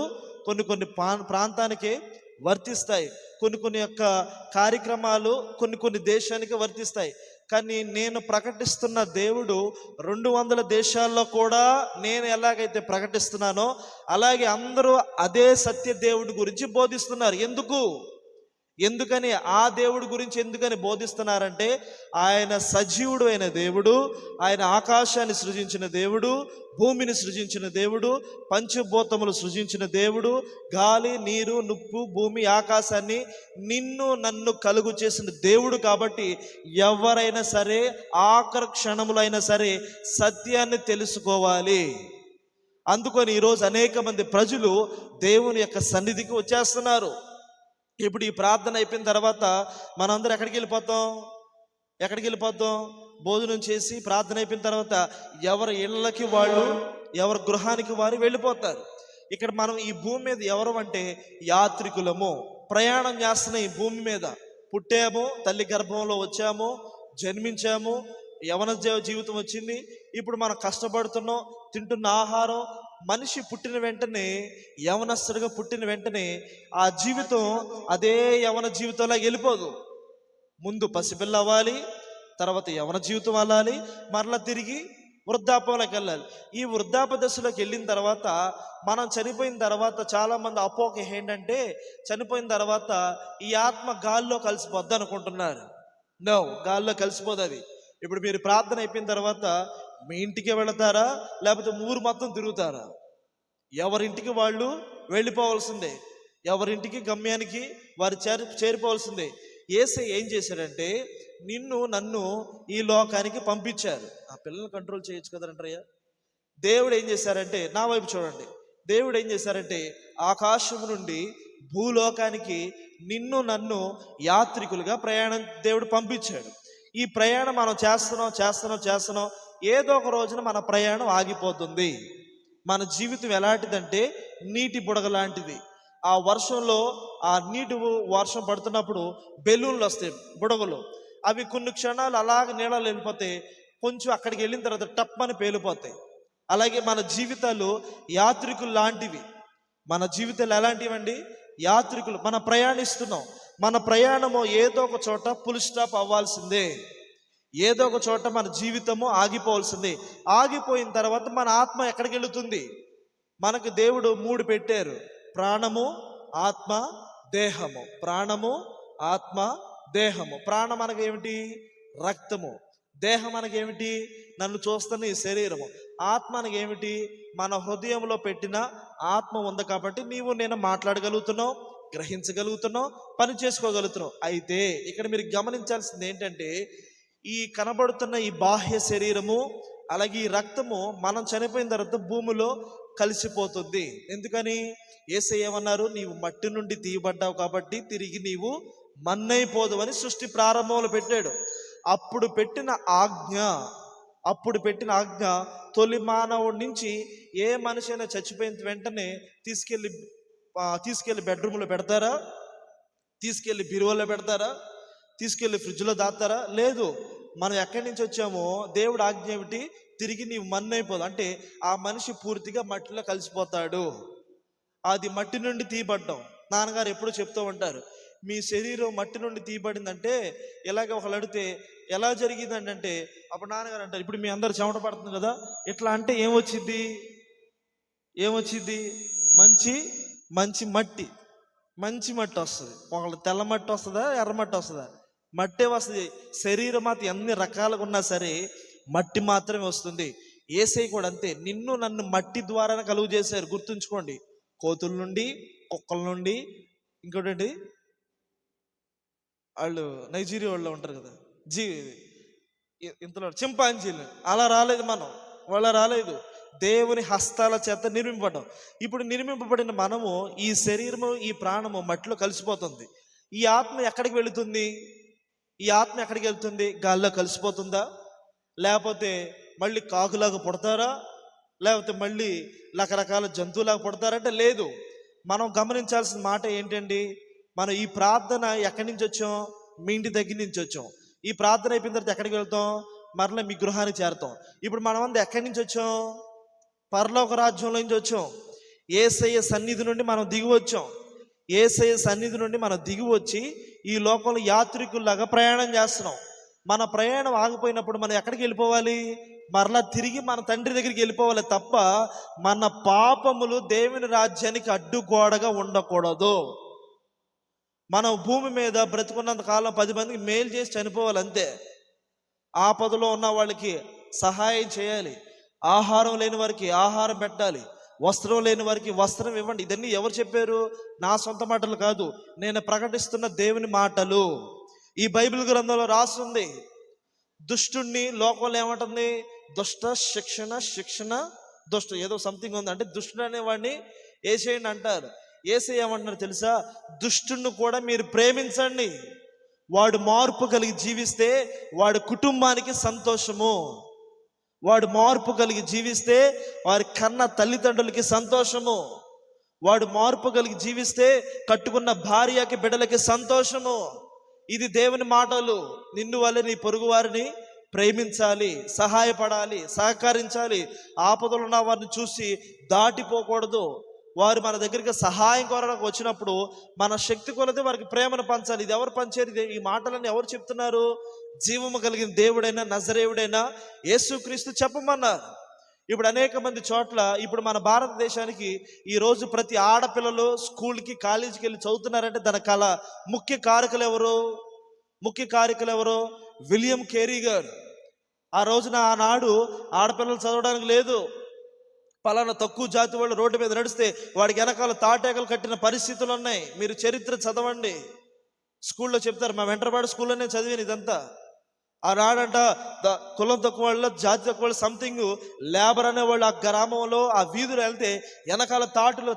కొన్ని ప్రాంతానికి వర్తిస్తాయి. కొన్ని యొక్క కార్యక్రమాలు కొన్ని దేశానికి వర్తిస్తాయి. కానీ నేను ప్రకటిస్తున్న దేవుడు 200 దేశాల్లో కూడా నేను ఎలాగైతే ప్రకటిస్తున్నానో అలాగే అందరూ అదే సత్య దేవుడి గురించి బోధిస్తున్నారు. ఎందుకని ఆ దేవుడి గురించి ఎందుకని బోధిస్తున్నారంటే, ఆయన సజీవుడు అయిన దేవుడు, ఆయన ఆకాశాన్ని సృజించిన దేవుడు, భూమిని సృజించిన దేవుడు, పంచభూతములు సృజించిన దేవుడు, గాలి, నీరు, నిప్పు, భూమి, ఆకాశాన్ని నిన్ను నన్ను కలుగు చేసిన దేవుడు. కాబట్టి ఎవరైనా సరే ఆఖరి క్షణములైనా సరే సత్యాన్ని తెలుసుకోవాలి. అందుకని ఈరోజు అనేక మంది ప్రజలు దేవుని యొక్క సన్నిధికి వచ్చేస్తున్నారు. ఇప్పుడు ఈ ప్రార్థన అయిపోయిన తర్వాత మనందరం ఎక్కడికి వెళ్ళిపోతాం? భోజనం చేసి ప్రార్థన అయిపోయిన తర్వాత ఎవరి ఇళ్ళకి వాళ్ళు, ఎవరి గృహానికి వారు వెళ్ళిపోతారు. ఇక్కడ మనం ఈ భూమి మీద ఎవరు అంటే యాత్రికులము. ప్రయాణం చేస్తున్న ఈ భూమి మీద పుట్టాము, తల్లి గర్భంలో వచ్చాము, జన్మించాము, యవన జీవితం వచ్చింది. ఇప్పుడు మనం కష్టపడుతున్నాం, తింటున్న ఆహారం. మనిషి పుట్టిన వెంటనే, యవనస్తుడిగా పుట్టిన వెంటనే ఆ జీవితం అదే యవన జీవితంలో వెళ్ళిపోదు. ముందు పసిపిల్ల అవ్వాలి, తర్వాత యవన జీవితం అవ్వాలి, మరలా తిరిగి వృద్ధాపంలోకి వెళ్ళాలి. ఈ వృద్ధాప దశలోకి వెళ్ళిన తర్వాత, మనం చనిపోయిన తర్వాత చాలామంది అపోహ ఏంటంటే, చనిపోయిన తర్వాత ఈ ఆత్మ గాల్లో కలిసిపోద్ది అనుకుంటున్నారు. నో, గాల్లో కలిసిపోదు అది. ఇప్పుడు మీరు ప్రార్థన అయిపోయిన తర్వాత మీ ఇంటికి వెళతారా, లేకపోతే ఊరు మొత్తం తిరుగుతారా? ఎవరింటికి వాళ్ళు వెళ్ళిపోవాల్సిందే, ఎవరింటికి గమ్యానికి వారు చేరిపోవాల్సిందే. యేసయ్య ఏం చేశారంటే, నిన్ను నన్ను ఈ లోకానికి పంపించారు. ఆ పిల్లల్ని కంట్రోల్ చేయొచ్చు కదంటారయ్యా. దేవుడు ఏం చేశారంటే, నా వైపు చూడండి, దేవుడు ఏం చేశారంటే ఆకాశం నుండి భూలోకానికి నిన్ను నన్ను యాత్రికులుగా ప్రయాణం దేవుడు పంపించాడు. ఈ ప్రయాణం మనం చేస్తున్నాం. ఏదో ఒక రోజున మన ప్రయాణం ఆగిపోతుంది. మన జీవితం ఎలాంటిదంటే నీటి బుడగ లాంటిది. ఆ వర్షంలో, ఆ నీటి వర్షం పడుతున్నప్పుడు బెలూన్లు వస్తాయి, బుడగలు. అవి కొన్ని క్షణాలు అలాగ నీళ్ళలో వెళ్ళిపోతే కొంచెం అక్కడికి వెళ్ళిన తర్వాత టప్పని పేలిపోతాయి. అలాగే మన జీవితాలు యాత్రికులు లాంటివి. మన జీవితాలు ఎలాంటివండి? యాత్రికులు. మనం ప్రయాణిస్తున్నాం. మన ప్రయాణము ఏదో ఒక చోట ఫుల్ స్టాప్ అవ్వాల్సిందే. ఏదో ఒక చోట మన జీవితము ఆగిపోవాల్సిందే. ఆగిపోయిన తర్వాత మన ఆత్మ ఎక్కడికి వెళుతుంది? మనకు దేవుడు 3 పెట్టారు: ప్రాణము, ఆత్మ, దేహము. ప్రాణము, ఆత్మ, దేహము. ప్రాణం అనగేమిటి? రక్తము. దేహం అనగేమిటి? నన్ను చూస్తున్న ఈ శరీరము. ఆత్మ అనగేమిటి? మన హృదయంలో పెట్టిన ఆత్మ ఉంది కాబట్టి నీవు నేను మాట్లాడగలుగుతున్నావు, గ్రహించగలుగుతున్నావు, పని చేసుకోగలుగుతున్నావు. అయితే ఇక్కడ మీరు గమనించాల్సింది ఏంటంటే, ఈ కనబడుతున్న ఈ బాహ్య శరీరము అలాగే ఈ రక్తము మనం చనిపోయిన తర్వాత భూమిలో కలిసిపోతుంది. ఎందుకని? యేసయ్య ఏమన్నారు? నీవు మట్టి నుండి తీయబడ్డావు కాబట్టి తిరిగి నీవు మన్నైపోదు అని సృష్టి ప్రారంభంలో పెట్టాడు. అప్పుడు పెట్టిన ఆజ్ఞ తొలి మానవుడి నుంచి ఏ మనిషి అయినా చచ్చిపోయిన వెంటనే తీసుకెళ్ళి బెడ్రూమ్లో పెడతారా? తీసుకెళ్ళి బీరువాలో పెడతారా? తీసుకెళ్ళి ఫ్రిడ్జ్లో దాస్తారా? లేదు. మనం ఎక్కడి నుంచి వచ్చామో దేవుడు ఆజ్ఞ ఏమిటి? తిరిగి నీవు మన్నైపోదు. అంటే ఆ మనిషి పూర్తిగా మట్టిలో కలిసిపోతాడు. అది మట్టి నుండి తీయబడ్డాం. నాన్నగారు ఎప్పుడూ చెప్తూ ఉంటారు, మీ శరీరం మట్టి నుండి తీయబడిందంటే ఇలాగ ఒకళ్ళు అడిగితే ఎలా జరిగిందంటే, అప్పుడు నాన్నగారు అంటారు, ఇప్పుడు మీ అందరు చెమట పడుతుంది కదా, ఇట్లా అంటే ఏమొచ్చింది? మంచి మట్టి వస్తుంది. ఒకళ్ళు తెల్ల మట్టి వస్తుందా, ఎర్ర మట్టి వస్తుందా? మట్టే వస్తుంది. శరీరం మాత్రం ఎన్ని రకాలుగా ఉన్నా సరే మట్టి మాత్రమే వస్తుంది. యేసయ్య కూడా అంతే. నిన్ను నన్ను మట్టి ద్వారానే కలుగు చేశారు. గుర్తుంచుకోండి. కోతుల నుండి, కుక్కల నుండి, ఇంకోటి వాళ్ళు నైజీరియా వాళ్ళు ఉంటారు కదా, ఇంతలో చింపాంజీలు. అలా రాలేదు మనం, వాళ్ళ రాలేదు. దేవుని హస్తాల చేత నిర్మింపబడ్డాం. ఇప్పుడు నిర్మింపబడిన మనము, ఈ శరీరము, ఈ ప్రాణము మట్టిలో కలిసిపోతుంది. ఈ ఆత్మ ఎక్కడికి వెళుతుంది? గాల్లో కలిసిపోతుందా? లేకపోతే మళ్ళీ కాకులాగా పుడతారా? లేకపోతే మళ్ళీ రకరకాల జంతువులాగా పుడతారంటే లేదు. మనం గమనించాల్సిన మాట ఏంటండి, మనం ఈ ప్రార్థన ఎక్కడి నుంచి వచ్చాం? మీ ఇంటి దగ్గర నుంచి వచ్చాం. ఈ ప్రార్థన అయిపోయిన తర్వాత ఎక్కడికి వెళ్తాం? మరలా మీ గృహానికి చేరతాం. ఇప్పుడు మనమంతా ఎక్కడి నుంచి వచ్చాం? పరలోక రాజ్యంలో నుంచి వచ్చాం. యేసయ్య సన్నిధి నుండి మనం దిగి వచ్చాం. యేసయ్య సన్నిధి నుండి మనం దిగి వచ్చి ఈ లోకంలో యాత్రికుల్లాగా ప్రయాణం చేస్తున్నాం. మన ప్రయాణం ఆగిపోయినప్పుడు మనం ఎక్కడికి వెళ్ళిపోవాలి? మరలా తిరిగి మన తండ్రి దగ్గరికి వెళ్ళిపోవాలి తప్ప మన పాపములు దేవుని రాజ్యానికి అడ్డుగోడగా ఉండకూడదు. మనం భూమి మీద బ్రతుకున్నంత కాలం 10 మందికి మేలు చేసి చనిపోవాలి అంతే. ఆపదలో ఉన్న వాళ్ళకి సహాయం చేయాలి, ఆహారం లేని వారికి ఆహారం పెట్టాలి, వస్త్రం లేని వారికి వస్త్రం ఇవ్వండి. ఇదన్నీ ఎవరు చెప్పారు? నా సొంత మాటలు కాదు, నేను ప్రకటిస్తున్న దేవుని మాటలు. ఈ బైబిల్ గ్రంథంలో రాస్తుంది. దుష్టుణ్ణి లోకంలో ఏమంటుంది? దుష్ట శిక్షణ దుష్ట ఏదో సంథింగ్ ఉంది. అంటే దుష్టుడు అనేవాడిని ఏసేయండి అంటారు. యేసయ్య ఏమంటున్నారు తెలుసా? దుష్టుణ్ణి కూడా మీరు ప్రేమించండి. వాడు మార్పు కలిగి జీవిస్తే వాడి కుటుంబానికి సంతోషము. వాడు మార్పు కలిగి జీవిస్తే వారి కన్న తల్లిదండ్రులకి సంతోషము. వాడు మార్పు కలిగి జీవిస్తే కట్టుకున్న భార్యకి బిడ్డలకి సంతోషము. ఇది దేవుని మాటలు. నిన్ను వల్ల నీ పొరుగు వారిని ప్రేమించాలి, సహాయపడాలి, సహకరించాలి. ఆపదలు ఉన్న వారిని చూసి దాటిపోకూడదు. వారు మన దగ్గరికి సహాయం కోరడానికి వచ్చినప్పుడు మన శక్తి కొలది వారికి ప్రేమను పంచాలి. ఇది ఎవరు పంచేది? ఈ మాటలన్నీ ఎవరు చెప్తున్నారు? జీవము కలిగిన దేవుడైనా నజరేయుడైనా యేసుక్రీస్తు చెప్పమన్నారు. ఇప్పుడు అనేక మంది చోట్ల ఇప్పుడు మన భారతదేశానికి ఈరోజు ప్రతి ఆడపిల్లలు స్కూల్కి కాలేజీకి వెళ్ళి చదువుతున్నారంటే దానికి ముఖ్య కారకులు ఎవరు? విలియం కేరీ గారు. ఆ రోజున ఆనాడు ఆడపిల్లలు చదవడానికి లేదు. పలానా తక్కువ జాతి వాళ్ళు రోడ్డు మీద నడిస్తే వాడికి వెనకాల తాటేకలు కట్టిన పరిస్థితులు ఉన్నాయి. మీరు చరిత్ర చదవండి, స్కూల్లో చెప్తారు. మా వెంటర్పాడు స్కూల్లోనే చదివాను ఇదంతా. ఆనాడంట కులం తక్కువ వాళ్ళు, జాతి తక్కువ వాళ్ళు, సంథింగ్ లేబర్ అనేవాళ్ళు ఆ గ్రామంలో ఆ వీధులు వెళ్తే వెనకాల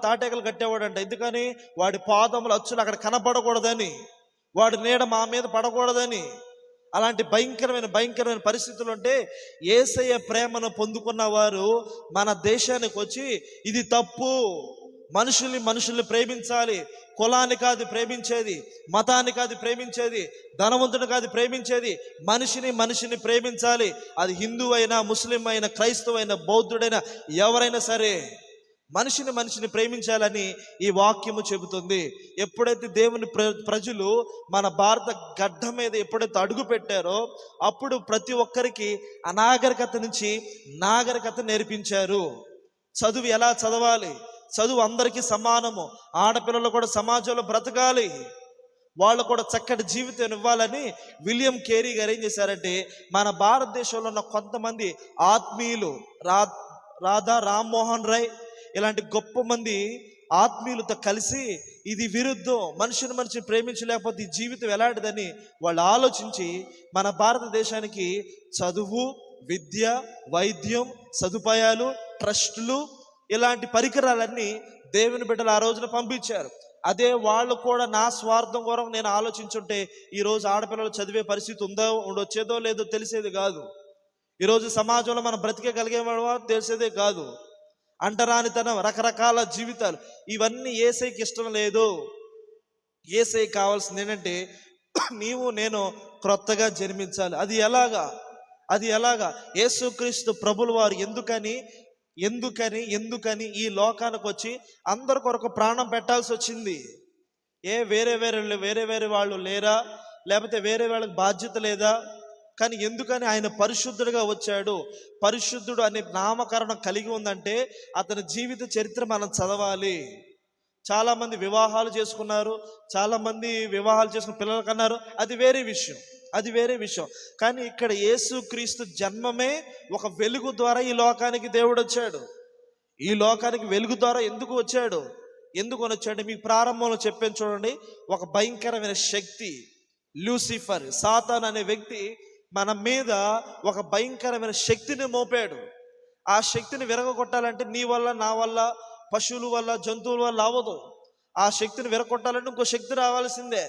తాటేకలు కట్టేవాడంట. ఎందుకని? వాడి పాదములు అచ్చులు అక్కడ కనపడకూడదని, వాడి నీడ మా మీద పడకూడదని. అలాంటి భయంకరమైన పరిస్థితులు ఉంటే యేసయ్య ప్రేమను పొందుకున్న వారు మన దేశానికి వచ్చి ఇది తప్పు, మనుషుల్ని ప్రేమించాలి, కులాన్ని కాదు ప్రేమించేది, మతాన్ని కాదు ప్రేమించేది, ధనవంతుని కాదు ప్రేమించేది, మనిషిని ప్రేమించాలి. అది హిందూ అయినా, ముస్లిం అయినా, క్రైస్తవైనా, బౌద్ధుడైనా, ఎవరైనా సరే మనిషిని ప్రేమించాలని ఈ వాక్యము చెబుతుంది. ఎప్పుడైతే దేవుని ప్రజలు మన భారత గడ్డ మీద ఎప్పుడైతే అడుగు పెట్టారో అప్పుడు ప్రతి ఒక్కరికి అనాగరికత నుంచి నాగరికత నేర్పించారు. చదువు ఎలా చదవాలి, చదువు అందరికీ సమానము, ఆడపిల్లలు కూడా సమాజంలో బ్రతకాలి, వాళ్ళు కూడా చక్కటి జీవితం ఇవ్వాలని విలియం కేరీ గారు ఏం చేశారంటే మన భారతదేశంలో ఉన్న కొంతమంది ఆత్మీయులు, రాధా రామ్మోహన్ రాయ్ ఇలాంటి గొప్ప మంది ఆత్మీయులతో కలిసి ఇది విరుద్ధం, మనిషిని ప్రేమించలేకపోతే ఈ జీవితం ఎలాంటిదని వాళ్ళు ఆలోచించి మన భారతదేశానికి చదువు, విద్య, వైద్యం, సదుపాయాలు, ట్రస్టులు ఇలాంటి పరికరాలన్నీ దేవుని బిడ్డలు ఆ రోజున పంపించారు. అదే వాళ్ళు కూడా నా స్వార్థం కొరకు నేను ఆలోచించుంటే ఈరోజు ఆడపిల్లలు చదివే పరిస్థితి ఉండొచ్చేదో లేదో తెలిసేది కాదు. ఈరోజు సమాజంలో మనం బ్రతికేగలిగేవాడో తెలిసేదే కాదు. అంటరానితనం, రకరకాల జీవితాలు, ఇవన్నీ యేసయ్యకి ఇష్టం లేదు. యేసయ్యకి కావాల్సింది ఏంటంటే నీవు నేను క్రొత్తగా జన్మించాలి. అది ఎలాగా? యేసుక్రీస్తు ప్రభులు వారు ఎందుకని ఈ లోకానికి వచ్చి అందరి కొరకు ప్రాణం పెట్టాల్సి వచ్చింది? వేరే వాళ్ళు లేరా? లేకపోతే వేరే వాళ్ళకి బాధ్యత లేదా? కానీ ఎందుకని ఆయన పరిశుద్ధుడిగా వచ్చాడు? పరిశుద్ధుడు అనే నామకరణం కలిగి ఉందంటే అతని జీవిత చరిత్ర మనం చదవాలి. చాలామంది వివాహాలు చేసుకున్నారు, చాలామంది వివాహాలు చేసుకుని పిల్లలు కన్నారు, అది వేరే విషయం. కానీ ఇక్కడ యేసుక్రీస్తు జన్మమే ఒక వెలుగు ద్వారా ఈ లోకానికి దేవుడు వచ్చాడు. ఈ లోకానికి వెలుగు ద్వారా ఎందుకు వచ్చాడు? మీకు ప్రారంభంలో చెప్పాను చూడండి. ఒక భయంకరమైన శక్తి లూసిఫర్, సాతాన్ అనే వ్యక్తి మన మీద ఒక భయంకరమైన శక్తిని మోపాడు. ఆ శక్తిని విరగొట్టాలంటే నీ వల్ల, నా వల్ల, పశువుల వల్ల, జంతువుల వల్ల అవ్వదు. ఆ శక్తిని విరగొట్టాలంటే ఇంకో శక్తి రావాల్సిందే.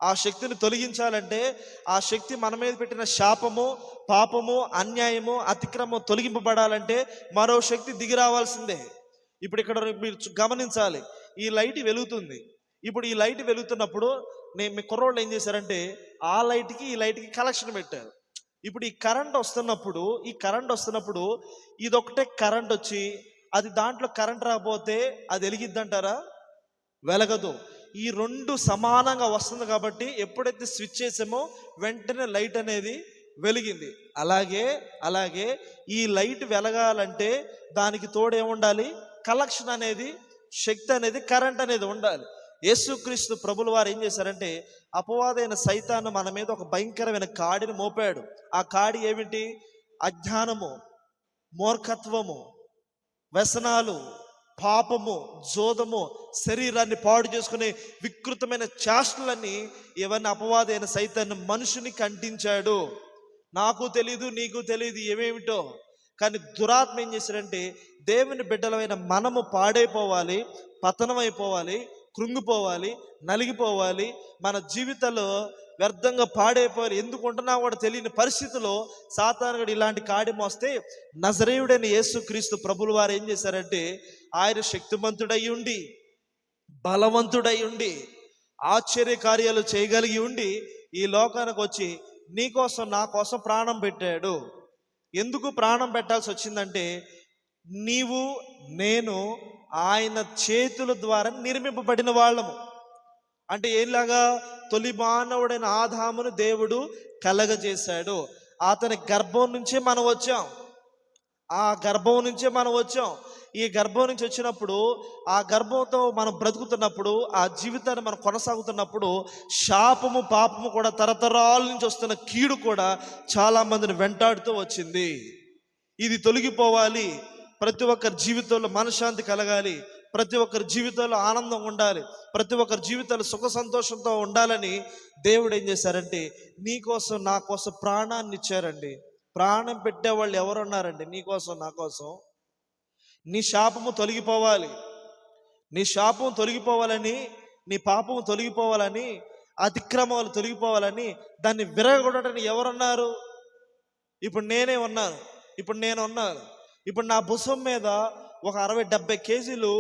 ఆ శక్తిని తొలగించాలంటే ఆ శక్తి మన మీద పెట్టిన శాపము, పాపము, అన్యాయము, అతిక్రమం తొలగింపబడాలంటే మరో శక్తి దిగి రావాల్సిందే. ఇప్పుడు ఇక్కడ మీరు గమనించాలి, ఈ లైట్ వెలుగుతుంది. ఇప్పుడు ఈ లైట్ వెలుగుతున్నప్పుడు మీ కుర్రోళ్ళు ఏం చేశారంటే ఆ లైట్కి ఈ లైట్కి కనెక్షన్ పెట్టారు. ఇప్పుడు ఈ కరెంట్ వస్తున్నప్పుడు ఇదొకటే కరెంట్ వచ్చి అది దాంట్లో కరెంట్ రాకపోతే అది వెలిగిద్దంటారా? వెలగదు. ఈ రెండు సమానంగా వస్తుంది కాబట్టి ఎప్పుడైతే స్విచ్ చేసామో వెంటనే లైట్ అనేది వెలిగింది. అలాగే ఈ లైట్ వెలగాలంటే దానికి తోడు ఏముండాలి? కలెక్షన్ అనేది, శక్తి అనేది, కరెంట్ అనేది ఉండాలి. యేసుక్రీస్తు ప్రభుల వారు ఏం చేశారంటే అపవాదైన సైతాను మన మీద ఒక భయంకరమైన కాడిని మోపాడు. ఆ కాడి ఏమిటి? అజ్ఞానము, మూర్ఖత్వము, వ్యసనాలు, పాపము, జోదము, శరీరాన్ని పాడు చేసుకునే వికృతమైన చేష్టలన్నీ ఇవన్నీ అపవాదైన సైతాన్ని మనుషునికి అంటించాడు. నాకు తెలీదు, నీకు తెలీదు ఏమేమిటో. కానీ దురాత్మ ఏం చేశారంటే దేవుని బిడ్డలమైన మనము పాడైపోవాలి, పతనమైపోవాలి, కృంగిపోవాలి, నలిగిపోవాలి, మన జీవితంలో వ్యర్థంగా పాడైపోవాలి, ఎందుకుంటున్నా కూడా తెలియని పరిస్థితిలో సాతానుడు ఇలాంటి కాడి మోస్తే నజరేయుడైన యేసుక్రీస్తు ప్రభుల వారు ఏం చేశారంటే ఆయన శక్తిమంతుడై ఉండి, బలవంతుడై ఉండి, ఆశ్చర్య కార్యాలు చేయగలిగి ఉండి ఈ లోకానికి వచ్చి నీకోసం నా కోసం ప్రాణం పెట్టాడు. ఎందుకు ప్రాణం పెట్టాల్సి వచ్చిందంటే నీవు నేను ఆయన చేతుల ద్వారా నిర్మింపబడిన వాళ్ళము. అంటే ఏంలాగా? తొలి మానవుడైన ఆదామును దేవుడు కలగజేశాడు. అతని గర్భం నుంచే మనం వచ్చాం. ఈ గర్భం నుంచి వచ్చినప్పుడు, ఆ గర్భంతో మనం బ్రతుకుతున్నప్పుడు, ఆ జీవితాన్ని మనం కొనసాగుతున్నప్పుడు శాపము, పాపము కూడా తరతరాల నుంచి వస్తున్న కీడు కూడా చాలా మందిని వెంటాడుతూ వచ్చింది. ఇది తొలగిపోవాలి, ప్రతి ఒక్కరి జీవితంలో మనశ్శాంతి కలగాలి, ప్రతి ఒక్కరి జీవితంలో ఆనందం ఉండాలి, ప్రతి ఒక్కరి జీవితాలు సుఖ సంతోషంతో ఉండాలని దేవుడు ఏం చేశారంటే నీకోసం నా కోసం ప్రాణాన్ని ఇచ్చారండి. ప్రాణం పెట్టేవాళ్ళు ఎవరున్నారండి? నీకోసం, నా కోసం. నీ శాపము తొలగిపోవాలి, నీ శాపం తొలగిపోవాలని, నీ పాపము తొలగిపోవాలని, అతిక్రమాలు తొలగిపోవాలని దాన్ని విరగొట్టడానికి ఎవరున్నారు? ఇప్పుడు నేనే ఉన్నాను. ఇప్పుడు నా భుజం మీద ఒక 60-70 కేజీలు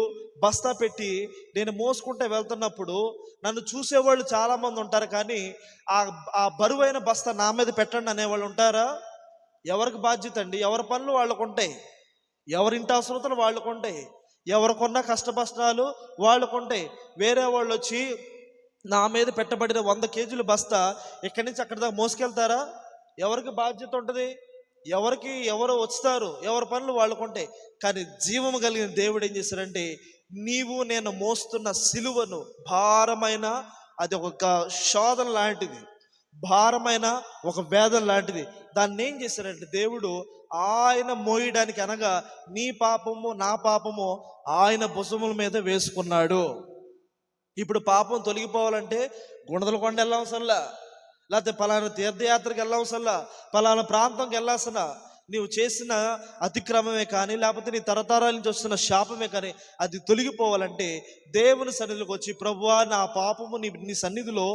బస్తా పెట్టి నేను మోసుకుంటే వెళ్తున్నప్పుడు నన్ను చూసేవాళ్ళు చాలామంది ఉంటారు. కానీ ఆ బరువైన బస్తా నా మీద పెట్టండి అనేవాళ్ళు ఉంటారా? ఎవరికి బాధ్యత అండి? ఎవరి పనులు వాళ్ళకు ఉంటాయి, ఎవరింటి అవసరతలు వాళ్ళకు ఉంటాయి, ఎవరికొన్న కష్టపష్టాలు వాళ్ళకు ఉంటాయి. వేరే వాళ్ళు వచ్చి నా మీద పెట్టబడిన 100 కేజీల బస్తా ఇక్కడి నుంచి అక్కడి దాకా మోసుకెళ్తారా? ఎవరికి బాధ్యత ఉంటుంది? ఎవరు వస్తారు, ఎవరి పనులు వాళ్ళకుంటాయి. కానీ జీవము కలిగిన దేవుడు ఏం చేశారంటే నీవు నేను మోస్తున్న సిలువను, భారమైన అది ఒక శోధన లాంటిది, భారమైన ఒక వేదన లాంటిది, దాన్ని ఏం చేశారంటే దేవుడు ఆయన మోయడానికి, అనగా నీ పాపము నా పాపము ఆయన భుజముల మీద వేసుకున్నాడు. ఇప్పుడు పాపం తొలగిపోవాలంటే గుణదలకొండ వెళ్ళవసరంలా, లేకపోతే పలానా తీర్థయాత్రకు వెళ్ళవసరంలా, పలానా ప్రాంతంకి వెళ్ళాల్సిన నీవు చేసిన అతిక్రమమే కానీ, లేకపోతే నీ తరతరాల నుంచి వస్తున్న శాపమే కానీ అది తొలగిపోవాలంటే దేవుని సన్నిధిలోకి వచ్చి ప్రభువా నా పాపము నీ సన్నిధిలో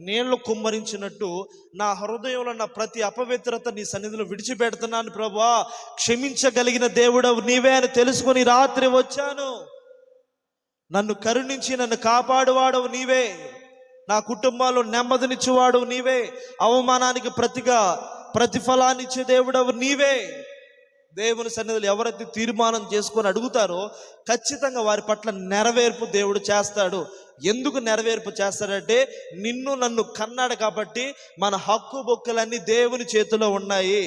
నీళ్లు కుమ్మరించినట్టు నా హృదయంలో నా ప్రతి అపవిత్రత నీ సన్నిధిలో విడిచిపెడుతున్నాను ప్రభువా, క్షమించగలిగిన దేవుడవు నీవే అని తెలుసుకొని రాత్రి వచ్చాను. నన్ను కరుణించి నన్ను కాపాడువాడవు నీవే, నా కుటుంబాల్లో నెమ్మదినిచ్చేవాడు నీవే, అవమానానికి ప్రతిఫలాన్ని ఇచ్చే దేవుడవు నీవే. దేవుని సన్నిధిలో ఎవరైతే తీర్మానం చేసుకొని అడుగుతారో ఖచ్చితంగా వారి పట్ల నెరవేర్పు దేవుడు చేస్తాడు. ఎందుకు నెరవేర్పు చేస్తాడంటే నిన్ను నన్ను కన్నాడు కాబట్టి మన హక్కు బొక్కులన్నీ దేవుని చేతిలో ఉన్నాయి.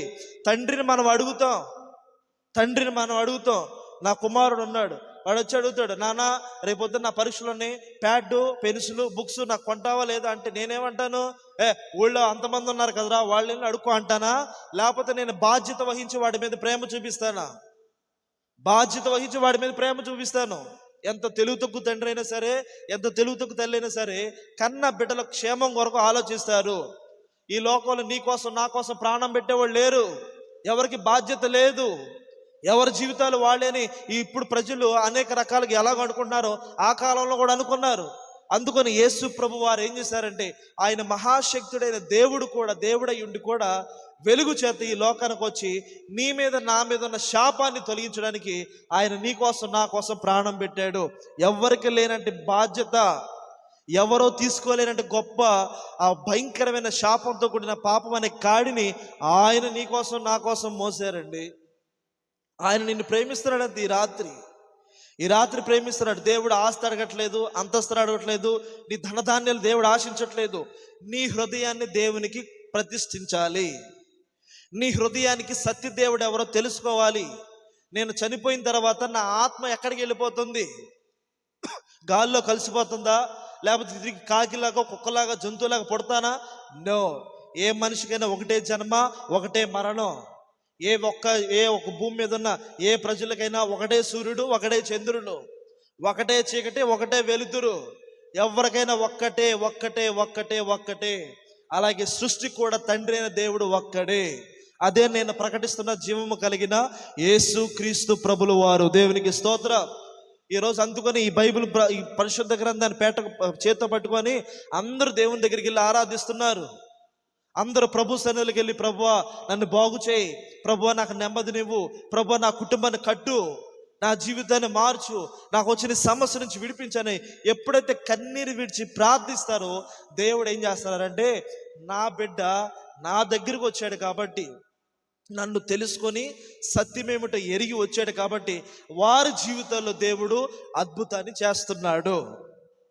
తండ్రిని మనం అడుగుతాం. నా కుమారుడు ఉన్నాడు, వాడు వచ్చి అడుగుతాడు, నాన్న రేపొద్దున నా పరీక్షలు ఉన్నాయి, ప్యాడ్, పెన్సిల్, బుక్స్ నాకు కొంటావా లేదా అంటే నేనేమంటాను? ఊళ్ళో అంతమంది ఉన్నారు కదరా వాళ్ళని అడుక్కో అంటానా? లేకపోతే నేను బాధ్యత వహించి వాడి మీద ప్రేమ చూపిస్తాను. ఎంత తెలుగు తక్కువ తండ్రి అయినా సరే, ఎంత తెలుగు తక్కువ తల్లి అయినా సరే కన్న బిడ్డల క్షేమం కొరకు ఆలోచిస్తారు. ఈ లోకంలో నీ కోసం నా కోసం ప్రాణం పెట్టేవాళ్ళు లేరు, ఎవరికి బాధ్యత లేదు, ఎవరి జీవితాలు వాళ్ళేని ఇప్పుడు ప్రజలు అనేక రకాలుగా ఎలాగ అనుకుంటున్నారో ఆ కాలంలో కూడా అనుకున్నారు. అందుకని యేసు ప్రభు వారు ఏం చేశారంటే, ఆయన మహాశక్తుడైన దేవుడు కూడా, దేవుడై ఉండి కూడా వెలుగు చేత ఈ లోకానికి వచ్చి నీ మీద నా మీద ఉన్న శాపాన్ని తొలగించడానికి ఆయన నీ కోసం నా కోసం ప్రాణం పెట్టాడు. ఎవరికి లేనంటే బాధ్యత, ఎవరో తీసుకోలేనంటే గొప్ప ఆ భయంకరమైన శాపంతో కూడిన పాపం అనే కాడిని ఆయన నీ కోసం నా కోసం మోసారండి. ఆయన నిన్ను ప్రేమిస్తున్నాడంటే ఈ రాత్రి ప్రేమిస్తున్నాడు. దేవుడు ఆస్తి అడగట్లేదు, అంతస్తులు అడగట్లేదు, నీ ధనధాన్యాలు దేవుడు ఆశించట్లేదు. నీ హృదయాన్ని దేవునికి ప్రతిష్ఠించాలి. నీ హృదయానికి సత్య దేవుడు ఎవరో తెలుసుకోవాలి. నేను చనిపోయిన తర్వాత నా ఆత్మ ఎక్కడికి వెళ్ళిపోతుంది? గాల్లో కలిసిపోతుందా? లేకపోతే తిరిగి కాకిలాగా, కుక్కలాగా, జంతువులాగా పుడతానా? నో. ఏ మనిషికైనా ఒకటే జన్మ, ఒకటే మరణం. ఏ ఒక్క భూమి మీద ఉన్న ఏ ప్రజలకైనా ఒకటే సూర్యుడు, ఒకటే చంద్రుడు, ఒకటే చీకటి, ఒకటే వెలుతురు. ఎవరికైనా ఒక్కటే ఒక్కటే ఒక్కటే ఒక్కటే. అలాగే సృష్టి కూడా తండ్రి అయిన దేవుడు ఒక్కడే. అదే నేను ప్రకటిస్తున్న జీవము కలిగిన యేసు క్రీస్తు ప్రభులు వారు. దేవునికి స్తోత్రం. ఈరోజు అందుకని ఈ బైబిల్, ఈ పరిశుద్ధ గ్రంథాన్ని చేత పట్టుకొని అందరూ దేవుని దగ్గరికి వెళ్ళి ఆరాధిస్తున్నారు. అందరూ ప్రభు సన్నిధికి వెళ్ళి, ప్రభువా నన్ను బాగు చేయి, ప్రభువా నాకు నెమ్మదినివ్వు, ప్రభువా నా కుటుంబాన్ని కట్టు, నా జీవితాన్ని మార్చు, నాకు వచ్చిన సమస్య నుంచి విడిపించని ఎప్పుడైతే కన్నీరు విడిచి ప్రార్థిస్తారో దేవుడు ఏం చేస్తున్నారంటే, నా బిడ్డ నా దగ్గరికి వచ్చాడు కాబట్టి, నన్ను తెలుసుకొని సత్యమేమిటో ఎరిగి వచ్చాడు కాబట్టి వారి జీవితాల్లో దేవుడు అద్భుతాన్ని చేస్తున్నాడు.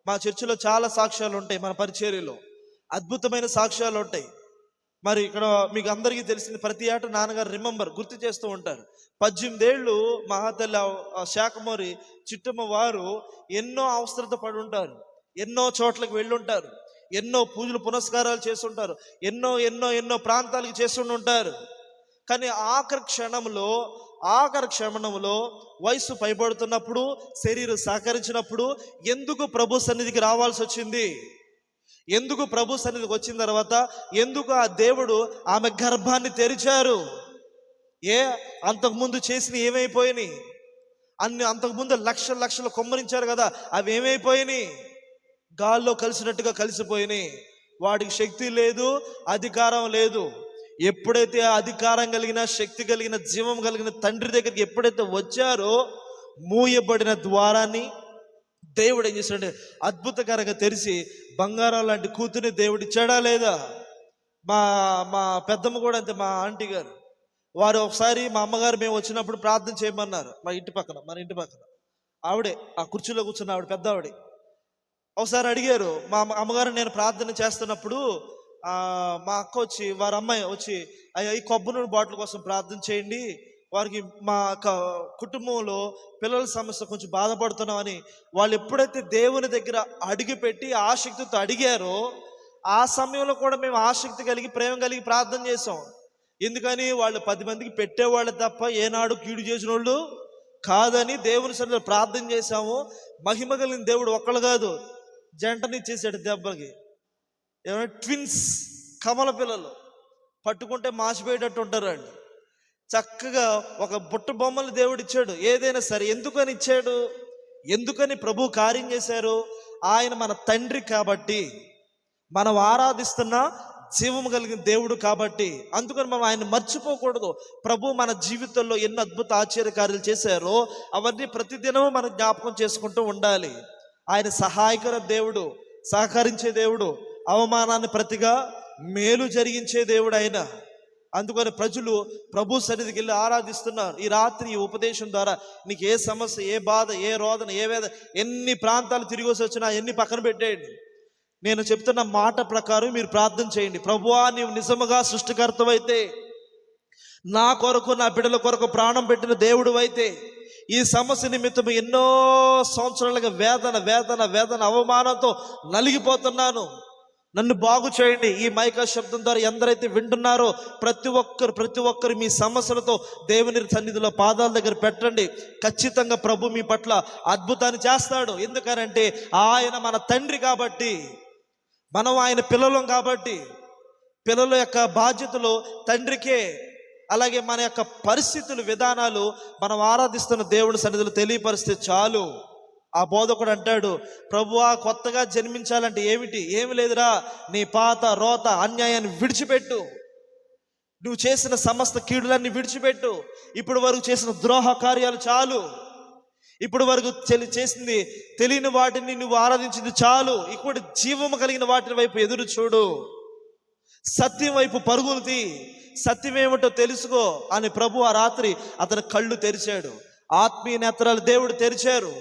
మా చర్చిలో చాలా సాక్ష్యాలు ఉంటాయి, మన పరిచర్యలో అద్భుతమైన సాక్ష్యాలు ఉంటాయి. మరి ఇక్కడ మీకు అందరికీ తెలిసింది, ప్రతి ఏట నాన్నగారు గుర్తు చేస్తూ ఉంటారు. 18 ఏళ్ళు మహాతల్లి శాఖమూరి చిట్టమ్మ వారు ఎన్నో అవసరత పడి ఉంటారు, ఎన్నో చోట్లకు వెళ్ళుంటారు, ఎన్నో పూజలు పునస్కారాలు చేస్తుంటారు, ఎన్నో ఎన్నో ఎన్నో ప్రాంతాలకు చేస్తుంటారు. కానీ ఆఖరి క్షణంలో వయసు పైబడుతున్నప్పుడు, శరీరం సహకరించినప్పుడు ఎందుకు ప్రభు సన్నిధికి రావాల్సి వచ్చింది? ఎందుకు ప్రభు సన్నిధికి వచ్చిన తర్వాత ఎందుకు ఆ దేవుడు ఆమె గర్భాన్ని తెరిచారు? అంతకుముందు చేసిన ఏమైపోయినాయి? అంతకుముందు లక్షలు కొమ్మరించారు కదా, అవి ఏమైపోయినాయి? గాల్లో కలిసినట్టుగా కలిసిపోయినాయి. వాడికి శక్తి లేదు, అధికారం లేదు. ఎప్పుడైతే అధికారం కలిగిన, శక్తి కలిగిన, జీవం కలిగిన తండ్రి దగ్గరికి ఎప్పుడైతే వచ్చారో, మూయబడిన ద్వారాన్ని దేవుడు ఏం చేశాడంటే అద్భుతకరంగా తెరిచి బంగారం లాంటి కూతుర్ని దేవుడు ఇచ్చాడా లేదా? మా పెద్దమ్మ కూడా అంతే, మా ఆంటీ గారు వారు ఒకసారి మా అమ్మగారు మేము వచ్చినప్పుడు ప్రార్థన చేయమన్నారు. మన ఇంటి పక్కన ఆవిడే ఆ కుర్చీలో కూర్చున్న ఆవిడ, పెద్ద ఆవిడ. ఒకసారి అడిగారు మా అమ్మగారు, నేను ప్రార్థన చేస్తున్నప్పుడు మా అక్క వచ్చి, వారి అమ్మాయి వచ్చి, ఈ కొబ్బరి నూనె బాటిల్ కోసం ప్రార్థన చేయండి, వారికి మా కుటుంబంలో పిల్లల సమస్య కొంచెం బాధపడుతున్నామని వాళ్ళు ఎప్పుడైతే దేవుని దగ్గర అడిగిపెట్టి ఆసక్తితో అడిగారో, ఆ సమయంలో కూడా మేము ఆసక్తి కలిగి, ప్రేమ కలిగి ప్రార్థన చేసాం. ఎందుకని? వాళ్ళు 10 మందికి పెట్టేవాళ్ళు తప్ప ఏనాడు కీడు చేసిన వాళ్ళు కాదని దేవుని సన్నిధిలో ప్రార్థన చేశాము. మహిమ కలిగిన దేవుడు ఒక్కళ్ళు కాదు, జంటని చేశాడు దెబ్బకి. ఏమైనా ట్విన్స్, కమల పిల్లలు పట్టుకుంటే మాసిపోయేటట్టు ఉంటారు అండి. చక్కగా ఒక బుట్ట బొమ్మలు దేవుడు ఇచ్చాడు. ఏదైనా సరే ఎందుకని ఇచ్చాడు? ఎందుకని ప్రభు కార్యం చేశారు? ఆయన మన తండ్రి కాబట్టి, మనం ఆరాధిస్తున్న జీవము కలిగిన దేవుడు కాబట్టి, అందుకని మనం ఆయన మర్చిపోకూడదు. ప్రభు మన జీవితంలో ఎన్ని అద్భుత ఆశ్చర్యకార్యాలు చేశారో అవన్నీ ప్రతిదినము మనం జ్ఞాపకం చేసుకుంటూ ఉండాలి. ఆయన సహాయకర దేవుడు, సహకరించే దేవుడు, అవమానాన్ని ప్రతిగా మేలు జరిగించే దేవుడు ఆయన. అందుకని ప్రజలు ప్రభు సన్నిధికి వెళ్ళి ఆరాధిస్తున్నారు. ఈ రాత్రి ఈ ఉపదేశం ద్వారా నీకు ఏ సమస్య, ఏ బాధ, ఏ రోదన, ఏ వేద, ఎన్ని ప్రాంతాలు తిరిగి వచ్చినా ఎన్ని పక్కన పెట్టేయండి. నేను చెప్తున్న మాట ప్రకారం మీరు ప్రార్థన చేయండి. ప్రభువా, నీవు నిజముగా సృష్టికర్తవైతే, నా కొరకు, నా బిడ్డల కొరకు ప్రాణం పెట్టిన దేవుడు అయితే, ఈ సమస్య నిమిత్తం ఎన్నో సంవత్సరాలుగా వేదన అవమానంతో నలిగిపోతున్నాను, నన్ను బాగు చేయండి. ఈ మైకా శబ్దం ద్వారా ఎందరైతే వింటున్నారో ప్రతి ఒక్కరు మీ సమస్యలతో దేవుని సన్నిధిలో పాదాల దగ్గర పెట్టండి. ఖచ్చితంగా ప్రభు మీ పట్ల అద్భుతాన్ని చేస్తాడు. ఎందుకనంటే ఆయన మన తండ్రి కాబట్టి, మనం ఆయన పిల్లలం కాబట్టి, పిల్లల యొక్క బాధ్యతలు తండ్రికే. అలాగే మన యొక్క పరిస్థితులు, విధానాలు మనం ఆరాధిస్తున్న దేవుని సన్నిధిలో తెలియపరిస్తే చాలు. ఆ బోధకుడు అంటాడు, ప్రభువా కొత్తగా జన్మించాలంటే ఏమిటి? ఏమి లేదురా, నీ పాత రోత అన్యాయాన్ని విడిచిపెట్టు, నువ్వు చేసిన సమస్త కీడులన్నీ విడిచిపెట్టు, ఇప్పుడు వరకు చేసిన ద్రోహ కార్యాలు చాలు, ఇప్పుడు వరకు చేసింది తెలియని వాటిని నువ్వు ఆరాధించింది చాలు, ఇప్పుడు జీవము కలిగిన వాటి వైపు ఎదురు చూడు, సత్యం వైపు పరుగులు తీ, సత్యం ఏమిటో తెలుసుకో అని ప్రభు ఆ రాత్రి అతని కళ్ళు తెరిచాడు. ఆత్మీయ నేత్రాలు దేవుడు తెరిచారు.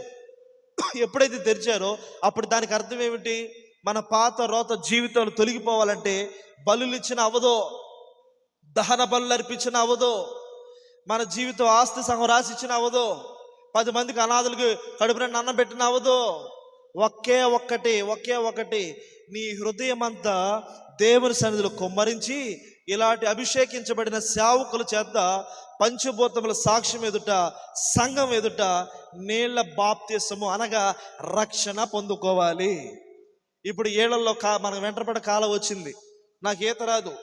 ఎప్పుడైతే తెరిచారో అప్పుడు దానికి అర్థం ఏమిటి? మన పాత రోత జీవితాలు తొలగిపోవాలంటే బలులు ఇచ్చిన అవదో, దహన బలులు అర్పించిన అవదో, మన జీవితం ఆస్తి సగం రాసి ఇచ్చిన అవదో, 10 మందికి అనాథులకు కడుపున అన్నం పెట్టిన అవదో. ఒకే ఒక్కటి నీ హృదయం అంతా దేవుని సన్నిధిలో కుమ్మరించి ఇలాంటి అభిషేకించబడిన సేవకుల చేత పంచభూతముల సాక్ష్యం ఎదుట, సంఘం ఎదుట నీళ్ల బాప్తిసము అనగా రక్షణ పొందుకోవాలి. ఇప్పుడు ఏళ్లలో మనకు వెంటపడ కాలం వచ్చింది. నాకు ఈత రాదు,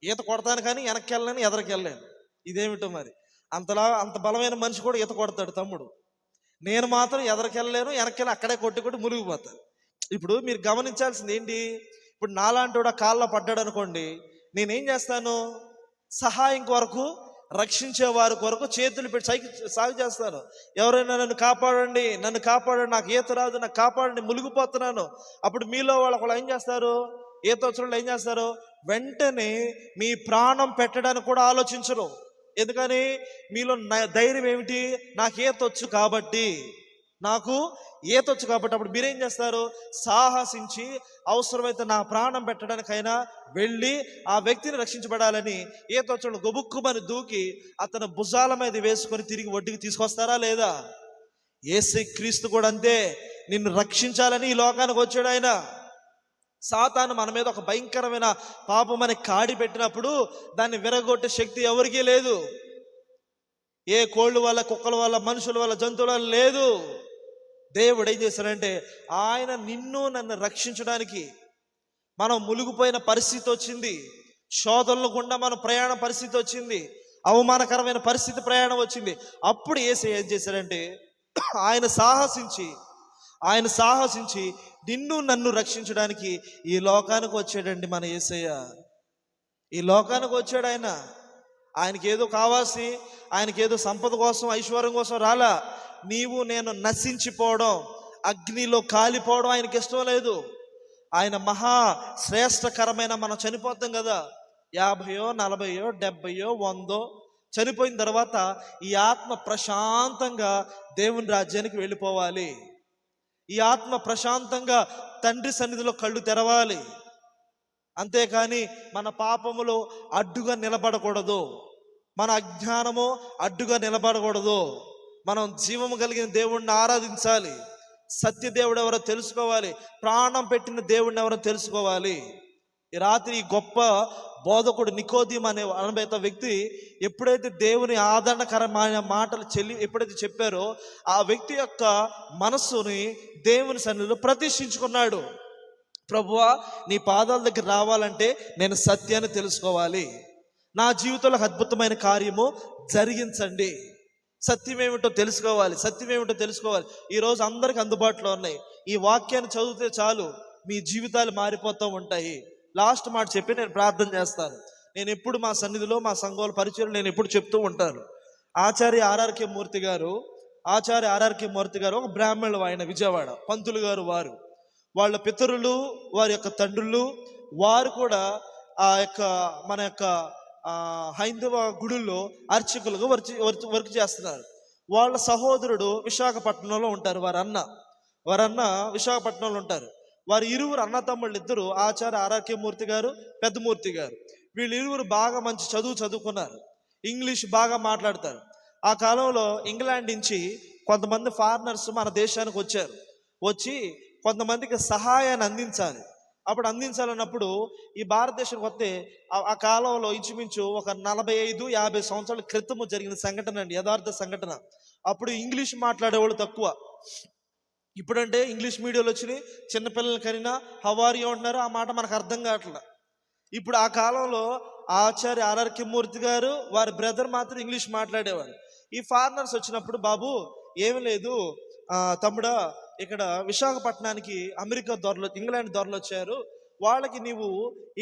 ఈత కొడతాను కానీ వెనక్కి వెళ్ళలేను, ఎదరికి వెళ్ళలేను. ఇదేమిటో మరి, అంత బలమైన మనిషి కూడా ఈత కొడతాడు తమ్ముడు, నేను మాత్రం ఎదరికి వెళ్ళలేను, వెనక్కి వెళ్ళి అక్కడే కొట్టి మునిగిపోతాను. ఇప్పుడు మీరు గమనించాల్సింది ఏంటి? ఇప్పుడు నాలాంటి వాడు కాళ్ళలో పడ్డాడు అనుకోండి, నేనేం చేస్తాను? సహాయం కొరకు, రక్షించే వారి కొరకు చేతులు పెట్టి సాగు చేస్తాను. ఎవరైనా నన్ను కాపాడండి, నాకు ఈత రాదు, నాకు కాపాడండి, మునిగిపోతున్నాను. అప్పుడు మీలో వాళ్ళు ఏం చేస్తారు? ఈత వచ్చిన వాళ్ళు ఏం చేస్తారు? వెంటనే మీ ప్రాణం పెట్టడానికి కూడా ఆలోచించరు. ఎందుకని? మీలో ధైర్యం ఏమిటి? నాకు ఈత వచ్చు కాబట్టి, అప్పుడు మీరేం చేస్తారు? సాహసించి అవసరమైతే నా ప్రాణం పెట్టడానికైనా వెళ్ళి ఆ వ్యక్తిని రక్షించబడాలని ఈత వచ్చిన గొబుక్కుమని దూకి అతను భుజాల మీద వేసుకొని తిరిగి ఒడ్డుకి తీసుకొస్తారా లేదా? యేసు క్రీస్తు కూడా అంతే, నిన్ను రక్షించాలని ఈ లోకానికి వచ్చాడు ఆయన. సాతాను మన మీద ఒక భయంకరమైన పాపం అని కాడి పెట్టినప్పుడు దాన్ని విరగొట్టే శక్తి ఎవరికీ లేదు. ఏ కోళ్ళు వల్ల, కుక్కల వల్ల, మనుషుల వల్ల, జంతువుల వల్ల లేదు. దేవుడు ఏం చేశాడంటే ఆయన నన్ను రక్షించడానికి, మనం మునిగిపోయిన పరిస్థితి వచ్చింది, శోధనల గుండా మనం ప్రయాణ పరిస్థితి వచ్చింది, అవమానకరమైన పరిస్థితి ప్రయాణం వచ్చింది. అప్పుడు యేసయ్య ఏం చేశాడంటే ఆయన సాహసించి నన్ను రక్షించడానికి ఈ లోకానికి వచ్చాడండి మన యేసయ్య. ఈ లోకానికి వచ్చాడు ఆయన. ఆయనకి ఏదో కావాల్సి, ఆయనకి ఏదో సంపద కోసం, ఐశ్వర్యం కోసం రాలా. నీవు నేను నశించిపోవడం, అగ్నిలో కాలిపోవడం ఆయనకి ఇష్టం లేదు. ఆయన మహా శ్రేష్టకరమైన, మనం చనిపోతాం కదా, 50, 40, 70, 100 చనిపోయిన తర్వాత ఈ ఆత్మ ప్రశాంతంగా దేవుని రాజ్యానికి వెళ్ళిపోవాలి. ఈ ఆత్మ ప్రశాంతంగా తండ్రి సన్నిధిలో కళ్ళు తెరవాలి. అంతేకాని మన పాపములో అడ్డుగా నిలబడకూడదు, మన అజ్ఞానము అడ్డుగా నిలబడకూడదు. మనం జీవము కలిగిన దేవుణ్ణి ఆరాధించాలి, సత్యదేవుడు ఎవరో తెలుసుకోవాలి, ప్రాణం పెట్టిన దేవుడిని ఎవరో తెలుసుకోవాలి. ఈ రాత్రి ఈ గొప్ప బోధకుడు నికోదీము అనే అనుభవ వ్యక్తి ఎప్పుడైతే దేవుని ఆదరణకరమైన మాటలు ఎప్పుడైతే చెప్పారో ఆ వ్యక్తి యొక్క మనస్సుని దేవుని సన్నిధిలో ప్రతిష్ఠించుకున్నాడు. ప్రభువా, నీ పాదాల దగ్గర రావాలంటే నేను సత్యాన్ని తెలుసుకోవాలి, నా జీవితంలో అద్భుతమైన కార్యము జరిగించండి, సత్యం ఏమిటో తెలుసుకోవాలి. ఈరోజు అందరికి అందుబాటులో ఉన్నాయి. ఈ వాక్యాన్ని చదివితే చాలు మీ జీవితాలు మారిపోతూ ఉంటాయి. లాస్ట్ మాట చెప్పి నేను ప్రార్థన చేస్తాను. నేను ఎప్పుడు మా సన్నిధిలో, మా సంఘాల పరిచయం నేను ఎప్పుడు చెప్తూ ఉంటాను. ఆచార్య ఆర్ఆర్కే మూర్తి గారు ఒక బ్రాహ్మణులు, ఆయన విజయవాడ పంతులు గారు. వాళ్ళ పితరులు, వారి యొక్క తండ్రులు, వారు కూడా మన యొక్క హైందవ గుడుల్లో అర్చకులుగా వర్క్ చేస్తున్నారు. వాళ్ళ సహోదరుడు విశాఖపట్నంలో ఉంటారు, వారన్న విశాఖపట్నంలో ఉంటారు. వారి ఇరువురు అన్నతమ్ముళ్ళు ఇద్దరు, ఆచార్య ఆర్ఆర్కే మూర్తి గారు, పెద్దమూర్తి గారు. వీళ్ళిరువురు బాగా మంచి చదువుకున్నారు, ఇంగ్లీష్ బాగా మాట్లాడతారు. ఆ కాలంలో ఇంగ్లాండ్ నుంచి కొంతమంది ఫారినర్స్ మన దేశానికి వచ్చి కొంతమందికి సహాయాన్ని అందించాలన్నప్పుడు ఈ భారతదేశానికి వస్తే ఆ కాలంలో ఇంచుమించు ఒక 45-50 సంవత్సరాల క్రితము జరిగిన సంఘటన అండి, యథార్థ సంఘటన. అప్పుడు ఇంగ్లీష్ మాట్లాడేవాళ్ళు తక్కువ. ఇప్పుడంటే ఇంగ్లీష్ మీడియాలో వచ్చినాయి, చిన్నపిల్లలు కరినా హవారియో అంటున్నారు, ఆ మాట మనకు అర్థం కావట్లేదు. ఇప్పుడు ఆ కాలంలో ఆచార్య ఆర్ఆర్కే మూర్తి గారు, వారి బ్రదర్ మాత్రం ఇంగ్లీష్ మాట్లాడేవారు. ఈ ఫారినర్స్ వచ్చినప్పుడు, బాబు ఏమి లేదు తమ్ముడా, ఇక్కడ విశాఖపట్నానికి అమెరికా దొరలు, ఇంగ్లాండ్ దొరలు వచ్చారు. వాళ్ళకి నీవు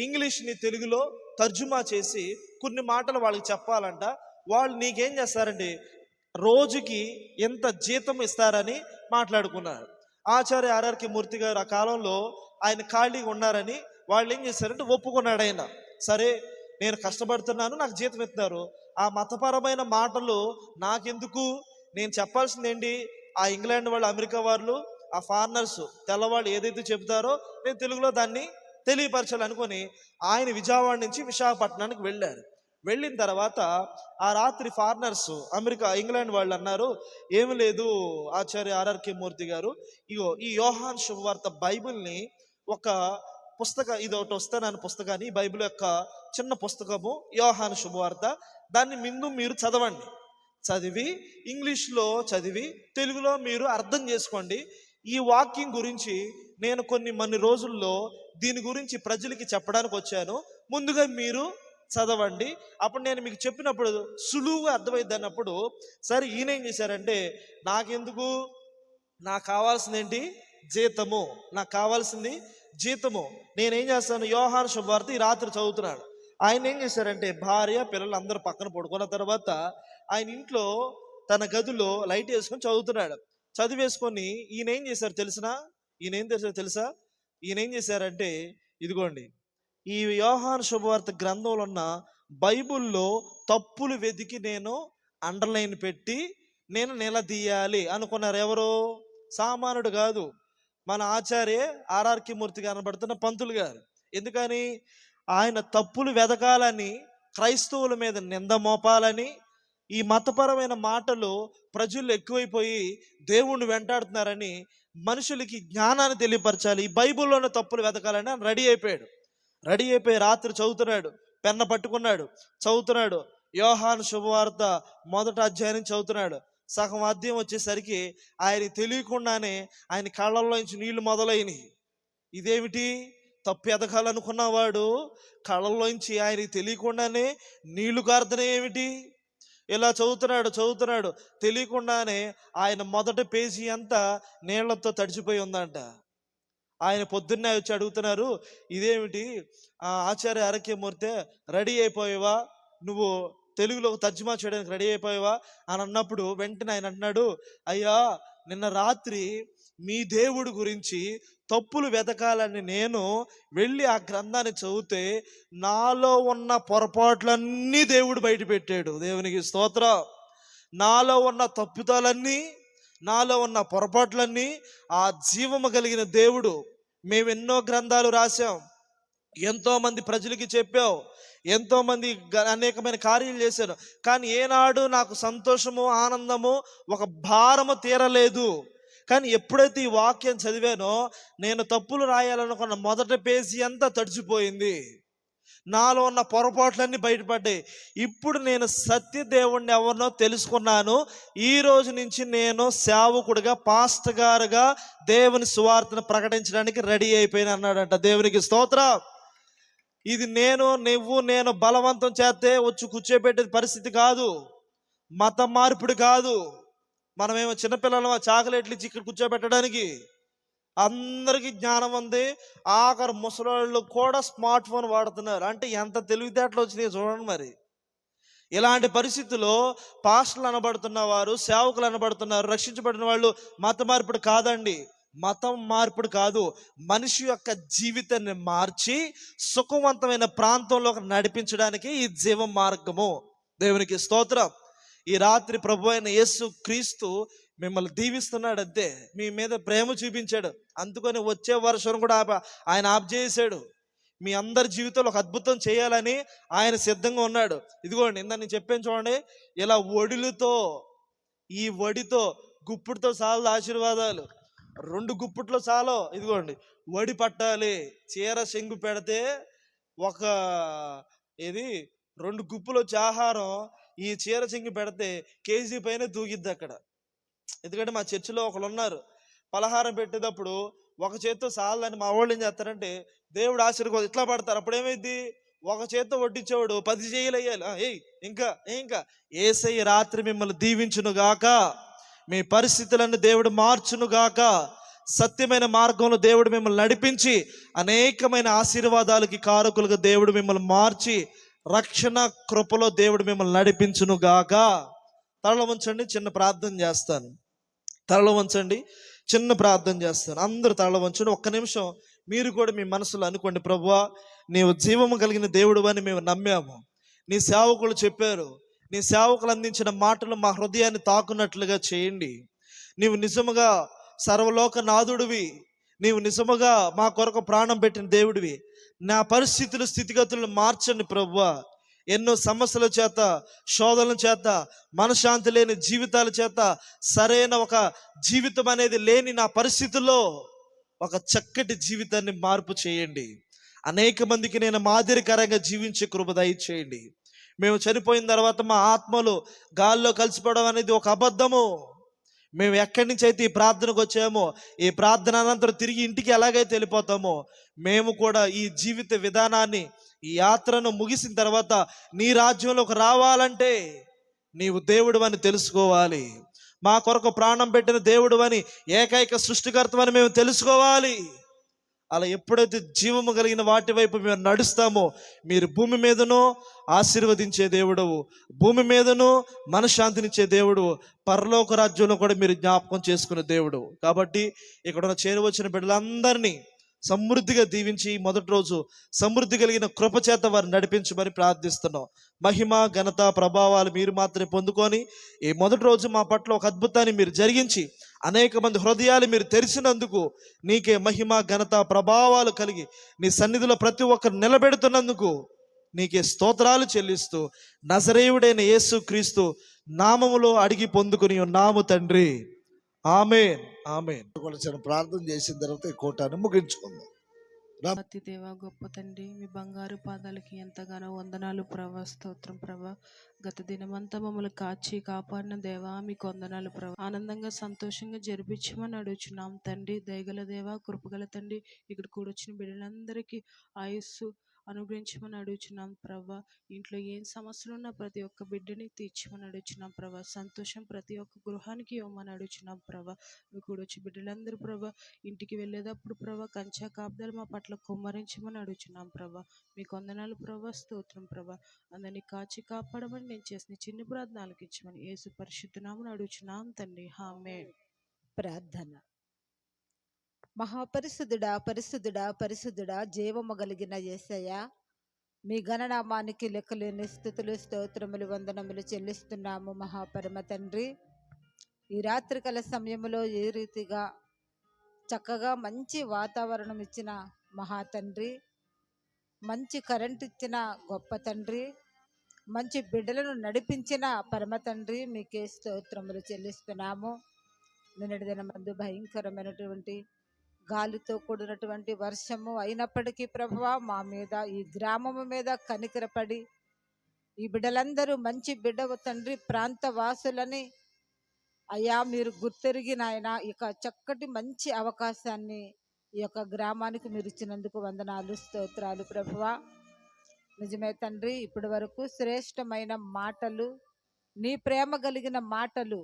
ఇంగ్లీష్ని తెలుగులో తర్జుమా చేసి కొన్ని మాటలు వాళ్ళకి చెప్పాలంట. వాళ్ళు నీకేం చేస్తారండి, రోజుకి ఎంత జీతం ఇస్తారని మాట్లాడుకున్నారు. ఆచార్య ఆర్ఆర్కే మూర్తి గారు ఆ కాలంలో ఆయన ఖాళీగా ఉన్నారని వాళ్ళు ఏం చేశారంటే ఒప్పుకున్నాడు ఆయన. సరే, నేను కష్టపడుతున్నాను, నాకు జీతం ఇస్తున్నారు, ఆ మతపరమైన మాటలు నాకెందుకు, నేను చెప్పాల్సిందేంటి, ఆ ఇంగ్లాండ్ వాళ్ళు, అమెరికా వాళ్ళు, ఆ ఫారినర్స్, తెల్లవాళ్ళు ఏదైతే చెబుతారో నేను తెలుగులో దాన్ని తెలియపరచాలనుకొని ఆయన విజయవాడ నుంచి విశాఖపట్నానికి వెళ్ళారు. వెళ్ళిన తర్వాత ఆ రాత్రి ఫారినర్స్, అమెరికా, ఇంగ్లాండ్ వాళ్ళు అన్నారు, ఏమి లేదు ఆచార్య ఆర్ఆర్కే మూర్తి గారు, ఇగో ఈ యోహాను శుభవార్త బైబిల్ని ఒక ఇది ఒకటి వస్తానని పుస్తకాన్ని, బైబిల్ యొక్క చిన్న పుస్తకము యోహాను శుభవార్త, దాన్ని ముందు మీరు చదవండి, చదివి ఇంగ్లీష్లో చదివి తెలుగులో మీరు అర్థం చేసుకోండి. ఈ వాక్యం గురించి నేను కొన్ని రోజుల్లో దీని గురించి ప్రజలకి చెప్పడానికి వచ్చాను, ముందుగా మీరు చదవండి, అప్పుడు నేను మీకు చెప్పినప్పుడు సులువుగా అర్థమైంది అన్నప్పుడు, సరే ఈయన ఏం చేశారంటే, నాకెందుకు, నాకు కావాల్సింది ఏంటి, జీతము, నాకు కావాల్సింది జీతము, నేనేం చేస్తాను, యోహాను శుభవార్త ఈ రాత్రి చదువుతున్నాడు. ఆయన ఏం చేశారంటే, భార్య పిల్లలు అందరూ పక్కన పడుకున్న తర్వాత ఆయన ఇంట్లో తన గదిలో లైట్ వేసుకొని చదువుతున్నాడు. చదివేసుకొని ఈయన ఏం చేశారు తెలుసా, ఈయన ఏం చేశారంటే, ఇదిగోండి ఈ యోహాను శుభవార్త గ్రంథంలో ఉన్న బైబిల్లో తప్పులు వెతికి నేను అండర్లైన్ పెట్టి నేను నిలదీయాలి అనుకున్నారు. ఎవరు, సామాన్యుడు కాదు, మన ఆచార్య ఆర్ఆర్కే మూర్తిగా అనబడుతున్న పంతులు గారు. ఎందుకని, ఆయన తప్పులు వెతకాలని, క్రైస్తవుల మీద నింద మోపాలని, ఈ మతపరమైన మాటలు ప్రజలు ఎక్కువైపోయి దేవుణ్ణి వెంటాడుతున్నారని మనుషులకి జ్ఞానాన్ని తెలియపరచాలి, ఈ బైబిల్లోనే తప్పులు వెతకాలని ఆయన రెడీ అయిపోయి రాత్రి చదువుతున్నాడు, పెన్న పట్టుకున్నాడు, చదువుతున్నాడు. యోహాను శుభవార్త మొదటి అధ్యాయం చదువుతున్నాడు. సగం అధ్యాయం వచ్చేసరికి ఆయన తెలియకుండానే ఆయన కళ్ళల్లోంచి నీళ్లు మొదలైనవి. ఇదేమిటి, తప్పు ఎదగాలనుకున్నవాడు కళ్ళల్లోంచి ఆయనకి తెలియకుండానే నీళ్లు కారుతున్నాయి ఏమిటి, ఇలా చదువుతున్నాడు, తెలియకుండానే ఆయన మొదటి పేజీ అంతా నీళ్లతో తడిచిపోయి ఉందంట. ఆయన పొద్దున్నే వచ్చి అడుగుతున్నారు, ఇదేమిటి ఆచార్య ఆర్ఆర్కే మూర్తి, రెడీ అయిపోయావా, నువ్వు తెలుగులో తర్జుమా చేయడానికి రెడీ అయిపోయావా అని అన్నప్పుడు వెంటనే ఆయన అంటున్నాడు, అయ్యా నిన్న రాత్రి మీ దేవుడి గురించి తప్పులు వెతకాలని నేను వెళ్ళి ఆ గ్రంథాన్ని చదివితే నాలో ఉన్న పొరపాట్లన్నీ దేవుడు బయట పెట్టాడు. దేవునికి స్తోత్రం. నాలో ఉన్న తప్పుతాలన్నీ, నాలో ఉన్న పొరపాట్లన్నీ ఆ జీవము కలిగిన దేవుడు, మేమెన్నో గ్రంథాలు రాసాం, ఎంతోమంది ప్రజలకి చెప్పావు, ఎంతోమంది అనేకమైన కార్యాలు చేశాను, కానీ ఏనాడు నాకు సంతోషము, ఆనందము, ఒక భారము తీరలేదు. కానీ ఎప్పుడైతే ఈ వాక్యం చదివానో నేను తప్పులు రాయాలనుకున్న మొదటి పేజీ అంతా తడిచిపోయింది, నాలో ఉన్న పొరపాట్లన్నీ బయటపడ్డాయి. ఇప్పుడు నేను సత్యదేవుణ్ణి ఎవరినో తెలుసుకున్నాను, ఈ రోజు నుంచి నేను సేవకుడిగా, పాస్టర్ గారుగా దేవుని సువార్తను ప్రకటించడానికి రెడీ అయిపోయిన అన్నాడంట. దేవునికి స్తోత్రం. ఇది నేను బలవంతం చేస్తే వచ్చి కూర్చోబెట్టే పరిస్థితి కాదు, మత మార్పిడి కాదు. మనమేమో చిన్నపిల్లలు చాక్లెట్లు ఇచ్చి ఇక్కడ కూర్చోబెట్టడానికి. అందరికీ జ్ఞానం ఉంది, ఆఖరు ముసలోళ్ళు కూడా స్మార్ట్ ఫోన్ వాడుతున్నారు. అంటే ఎంత తెలివితేటలు వచ్చినాయి చూడండి. మరి ఇలాంటి పరిస్థితుల్లో పాస్టర్లు అనబడుతున్న వారు, సేవకులు అనబడుతున్నారు, రక్షించబడిన వాళ్ళు మత మార్పిడి కాదండి, మతం మార్పిడి కాదు, మనిషి యొక్క జీవితాన్ని మార్చి సుఖవంతమైన ప్రాంతంలోకి నడిపించడానికి ఈ జీవ మార్గము. దేవునికి స్తోత్రం. ఈ రాత్రి ప్రభు అయిన యేసు క్రీస్తు మిమ్మల్ని దీవిస్తున్నాడు, అంతే, మీ మీద ప్రేమ చూపించాడు, అందుకని వచ్చే వర్షం కూడా ఆయన ఆఫ్ చేశాడు. మీ అందరి జీవితంలో ఒక అద్భుతం చేయాలని ఆయన సిద్ధంగా ఉన్నాడు. ఇదిగోండి ఇందా నేను చెప్పాను చూడండి, ఇలా ఈ వడితో గుప్పుడుతో చాలు ఆశీర్వాదాలు, 2 గుప్పుట్లో చాలు. ఇదిగోండి వడి పట్టాలి, చీర చెంగు పెడితే ఒక 2 గుప్పులు వచ్చి ఆహారం ఈ చీర చెంగు పెడితే కేజీ పైన దూగిద్ది అక్కడ. ఎందుకంటే మా చర్చిలో ఒకళ్ళు ఉన్నారు, పలహారం పెట్టేటప్పుడు ఒక చేత్తో చాలని మా వాళ్ళు ఏం చేస్తారంటే దేవుడు ఆశీర్వాదం ఇట్లా పడతారు. అప్పుడు ఏమైంది, ఒక చేత్తో వడ్డించేవాడు 10 చేయలు అయ్యాలి. ఇంకా యేసయ్య రాత్రి మిమ్మల్ని దీవించును గాక, మీ పరిస్థితులను దేవుడు మార్చును గాక. సత్యమైన మార్గంలో దేవుడు మిమ్మల్ని నడిపించి అనేకమైన ఆశీర్వాదాలకి కారకులుగా దేవుడు మిమ్మల్ని మార్చి రక్షణ కృపలో దేవుడు మిమ్మల్ని నడిపించును గాక. తలలో ఉంచండి, చిన్న ప్రార్థన చేస్తాను. తలలో ఉంచండి, చిన్న ప్రార్థన చేస్తాను. అందరూ తలలో ఉంచండి. ఒక్క నిమిషం మీరు కూడా మీ మనసులో అనుకోండి, ప్రభువా నీవు జీవము కలిగిన దేవుడు అని మేము నమ్మాము. నీ సేవకులు చెప్పారు, నీ సేవకులు అందించిన మాటలు మా హృదయాన్ని తాకున్నట్లుగా చేయండి. నీవు నిజముగా సర్వలోక నాథుడివి, నీవు నిజముగా మా కొరకు ప్రాణం పెట్టిన దేవుడివి. నా పరిస్థితులు స్థితిగతులను మార్చండి ప్రభువా. ఎన్నో సమస్యల చేత, శోధనల చేత, మనశ్శాంతి లేని జీవితాల చేత, సరైన ఒక జీవితం అనేది లేని నా పరిస్థితుల్లో ఒక చక్కటి జీవితాన్ని మార్పు చేయండి. అనేక మందికి నేను మాదిరికరంగా జీవించే కృప దయచేయండి. మేము చనిపోయిన తర్వాత మా ఆత్మలు గాల్లో కలిసిపోవడం అనేది ఒక అబద్ధము. మేము ఎక్కడి నుంచి అయితే ఈ ప్రార్థనకు వచ్చామో, ఈ ప్రార్థన అనంతరం తిరిగి ఇంటికి ఎలాగైతే వెళ్ళిపోతామో, మేము కూడా ఈ జీవిత విధానాన్ని, ఈ యాత్రను ముగిసిన తర్వాత నీ రాజ్యంలోకి రావాలంటే నీవు దేవుడు అని తెలుసుకోవాలి. మా కొరకు ప్రాణం పెట్టిన దేవుడు అని, ఏకైక సృష్టికర్తమని మేము తెలుసుకోవాలి. అలా ఎప్పుడైతే జీవము కలిగిన వాటి వైపు మేము నడుస్తామో, మీరు భూమి మీదనో ఆశీర్వదించే దేవుడవు, భూమి మీదనో మనశ్శాంతినిచ్చే దేవుడు, పరలోక రాజ్యంలో కూడా మీరు జ్ఞాపకం చేసుకునే దేవుడు. కాబట్టి ఇక్కడ చేరువచ్చిన బిడ్డలందరినీ సమృద్ధిగా దీవించి మొదటి రోజు సమృద్ధి కలిగిన కృపచేత వారిని నడిపించమని ప్రార్థిస్తున్నాం. మహిమ ఘనత ప్రభావాలు మీరు మాత్రమే పొందుకొని ఈ మొదటి రోజు మా పట్ల ఒక అద్భుతాన్ని మీరు జరిగించి అనేక మంది హృదయాలు మీరు తెరిచినందుకు నీకే మహిమ ఘనత ప్రభావాలు కలిగి నీ సన్నిధిలో ప్రతి ఒక్కరు నిలబెడుతున్నందుకు నీకే స్తోత్రాలు చెల్లిస్తూ నజరేయుడైన యేసు క్రీస్తు నామములో అడిగి పొందుకుని ఉన్నాము తండ్రి. ఆమేన్, ఆమేన్. ప్రార్థన చేసిన తర్వాత ఈ కూటాన్ని ముగించుకుందాం. అతి దేవ గొప్ప తండ్రి, మీ బంగారు పాదాలకి ఎంతగానో వందనాలు ప్రభా. స్తోత్రం ప్రభా. గత దినమంతా మమ్మల్ని కాచి కాపాడిన దేవా మీకు వందనాలు ప్రభా. ఆనందంగా సంతోషంగా జరిపించమని అడుగుచున్నాం తండ్రి. దయగల దేవా, కృపగల తండ్రి, ఇక్కడ కూడొచ్చిన బిడ్డలందరికీ ఆయుస్సు అనుగ్రహించమని అడుగుచున్నాం ప్రభా. ఇంట్లో ఏం సమస్యలు ఉన్నా ప్రతి ఒక్క బిడ్డని తీర్చమని అడుగుచున్నాం ప్రభా. సంతోషం ప్రతి ఒక్క గృహానికి ఇవ్వమని అడుగుచున్నాం ప్రభా. మీకు వచ్చి బిడ్డలందరూ ప్రభా ఇంటికి వెళ్ళేటప్పుడు ప్రభా కంచా కాపుదలు మా పట్ల కుమ్మరించమని అడుగుచున్నాం ప్రభా. మీకు వందనాలు ప్రభా. స్తోత్రం ప్రభా. అందరినీ కాచి కాపాడమని నేను చేసిన చిన్న ప్రార్థనలకు ఇచ్చమని యేసు పరిశుద్ధ నామమున అడుగుచున్నాం తండ్రి. ఆమేన్. ప్రార్థన. మహాపరిశుద్ధుడా, పరిశుద్ధుడా, పరిశుద్ధుడా, జీవము కలిగిన యేసయ్య, మీ గణనామానికి లెక్కలేని స్తుతులు స్తోత్రములు వందనములు చెల్లిస్తున్నాము మహాపరమ తండ్రి. ఈ రాత్రికాల సమయంలో ఏ రీతిగా చక్కగా మంచి వాతావరణం ఇచ్చిన మహాతండ్రి, మంచి కరెంట్ ఇచ్చిన గొప్ప తండ్రి, మంచి బిడ్డలను నడిపించిన పరమ తండ్రి, మీకే స్తోత్రములు చెల్లిస్తున్నాము. నిన్నటి దినమందు భయంకరమైనటువంటి గాలితో కూడినటువంటి వర్షము అయినప్పటికీ ప్రభువా మా మీద, ఈ గ్రామము మీద కనికరపడి ఈ బిడ్డలందరూ మంచి బిడ్డవు తండ్రి, ప్రాంత వాసులని అయ్యా మీరు గుర్తెరిగి నాయన ఇక చక్కటి మంచి అవకాశాన్ని ఈ యొక్క గ్రామానికి మీరు ఇచ్చినందుకు వందనాలు, స్తోత్రాలు ప్రభువా. నిజమే తండ్రి, ఇప్పటి వరకు శ్రేష్టమైన మాటలు, నీ ప్రేమ కలిగిన మాటలు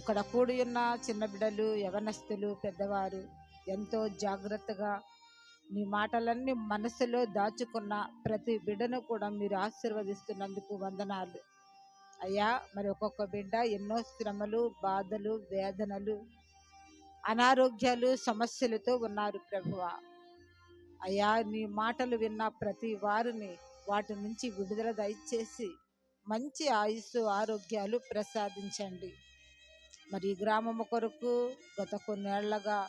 ఇక్కడ కూడి ఉన్న చిన్న బిడ్డలు, యవనస్తులు, పెద్దవారు ఎంతో జాగ్రత్తగా నీ మాటలన్నీ మనసులో దాచుకున్న ప్రతి బిడ్డను కూడా మీరు ఆశీర్వదిస్తున్నందుకు వందనాలు అయ్యా. మరి ఒక్కొక్క బిడ్డ ఎన్నో శ్రమలు, బాధలు, వేదనలు, అనారోగ్యాలు, సమస్యలతో ఉన్నారు ప్రభువా. అయ్యా నీ మాటలు విన్న ప్రతి వారిని వాటి నుంచి విడుదల దయచేసి మంచి ఆయుస్సు, ఆరోగ్యాలు ప్రసాదించండి. మరి ఈ గ్రామము కొరకు గత కొన్నేళ్లగా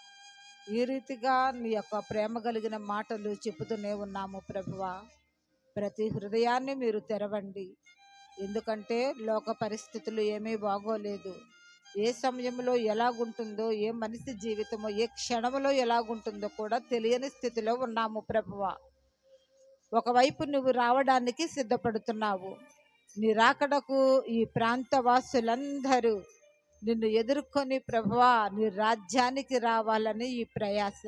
ఈ రీతిగా నీ యొక్క ప్రేమ కలిగిన మాటలు చెబుతూనే ఉన్నాము ప్రభువా. ప్రతి హృదయాన్ని మీరు తెరవండి. ఎందుకంటే లోక పరిస్థితులు ఏమీ బాగోలేదు. ఏ సమయంలో ఎలాగుంటుందో, ఏ మనిషి జీవితమో ఏ క్షణంలో ఎలాగుంటుందో కూడా తెలియని స్థితిలో ఉన్నాము ప్రభువా. ఒకవైపు నువ్వు రావడానికి సిద్ధపడుతున్నావు. నీ రాకడకు ఈ ప్రాంత వాసులందరూ నిన్ను ఎదుర్కొని ప్రభువా నీ రాజ్యానికి రావాలని ఈ ప్రయాస.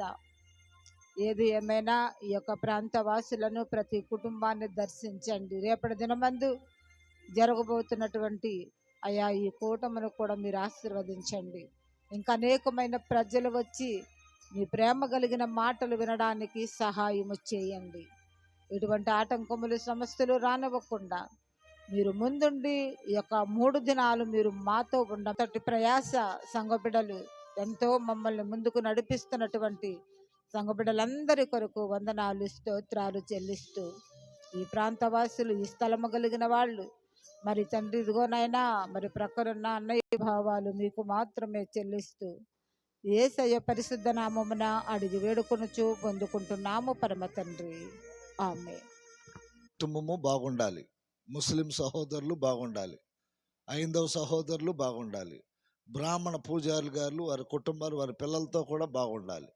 ఏది ఏమైనా ఈ యొక్క ప్రాంత వాసులను, ప్రతి కుటుంబాన్ని దర్శించండి. రేపటి దినమందు జరగబోతున్నటువంటి అయా ఈ కూటమును కూడా మీరు ఆశీర్వదించండి. ఇంకా అనేకమైన ప్రజలు వచ్చి మీ ప్రేమ కలిగిన మాటలు వినడానికి సహాయము చేయండి. ఎటువంటి ఆటంకములు సమస్యలు రానివ్వకుండా మీరు ముందుండి ఈ యొక్క 3 దినాలు మీరు మాతో ఉండటటి ప్రయాస సంఘ బిడ్డలు ఎంతో మమ్మల్ని ముందుకు నడిపిస్తున్నటువంటి సంఘ బిడ్డలందరి కొరకు వందనాలు స్తోత్రాలు చెల్లిస్తూ, ఈ ప్రాంతవాసులు ఈ స్థలము కలిగిన వాళ్ళు మరి తండ్రి ఇదిగోనైనా మరి ప్రక్కనున్న అన్నయ్య భావాలు మీకు మాత్రమే చెల్లిస్తూ యేసయ్య పరిశుద్ధ నామమున అడిగి వేడుకొనుచు పొందుకుంటున్నాము పరమ తండ్రి. ఆమేన్. కుటుంబము బాగుండాలి, ముస్లిం సహోదరులు బాగుండాలి, ఐందవ సహోదరులు బాగుండాలి, బ్రాహ్మణ పూజారులు గారు వారి కుటుంబాలు వారి పిల్లలతో కూడా బాగుండాలి.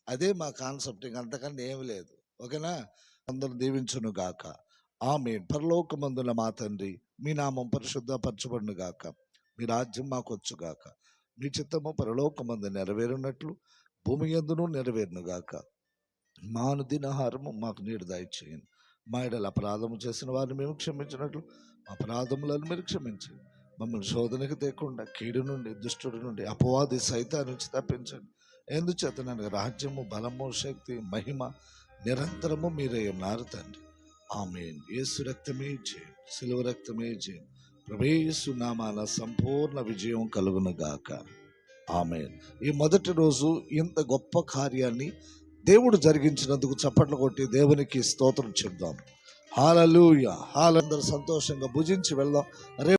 అదే మా కాన్సెప్ట్, అంతకన్నా ఏమి లేదు. ఓకేనా? అందరూ దీవించును గాక. ఆమేన్. పరలోకమందున మా తండ్రి, మీ నామం పరిశుద్ధపరచబడును గాక, మీ రాజ్యం మాకు వచ్చు గాక, మీ చిత్తము పరలోకమందు నెరవేరునట్లు భూమి యందును నెరవేరును గాక. మా అనుదినాహారము మాకు నేడు దయచేయండి. మా ఎడల అపరాధము చేసిన వారిని మేము క్షమించినట్లు మా అపరాధములను మీరు క్షమించండి. మమ్మల్ని శోధనకు తేకుండా కీడు నుండి, దుష్టుడి నుండి, అపవాది సైతాన్ని నుంచి తప్పించండి. ఎందుచేత నన్ను రాజ్యము, బలము, శక్తి, మహిమ నిరంతరము మీరే ఉన్నారు తండ్రి. ఆమేన్. యేసు రక్తమే జయం, సిలువ రక్తమే జయం. ప్రభు యేసు నామాన సంపూర్ణ విజయం కలుగును గాక. ఆమేన్. ఈ మొదటి రోజు ఇంత గొప్ప కార్యాన్ని దేవుడు జరిగించినందుకు చప్పట్లు కొట్టి దేవునికి స్తోత్రం చెప్దాం. హల్లెలూయా. అందరూ సంతోషంగా భుజించి వెళ్దాం.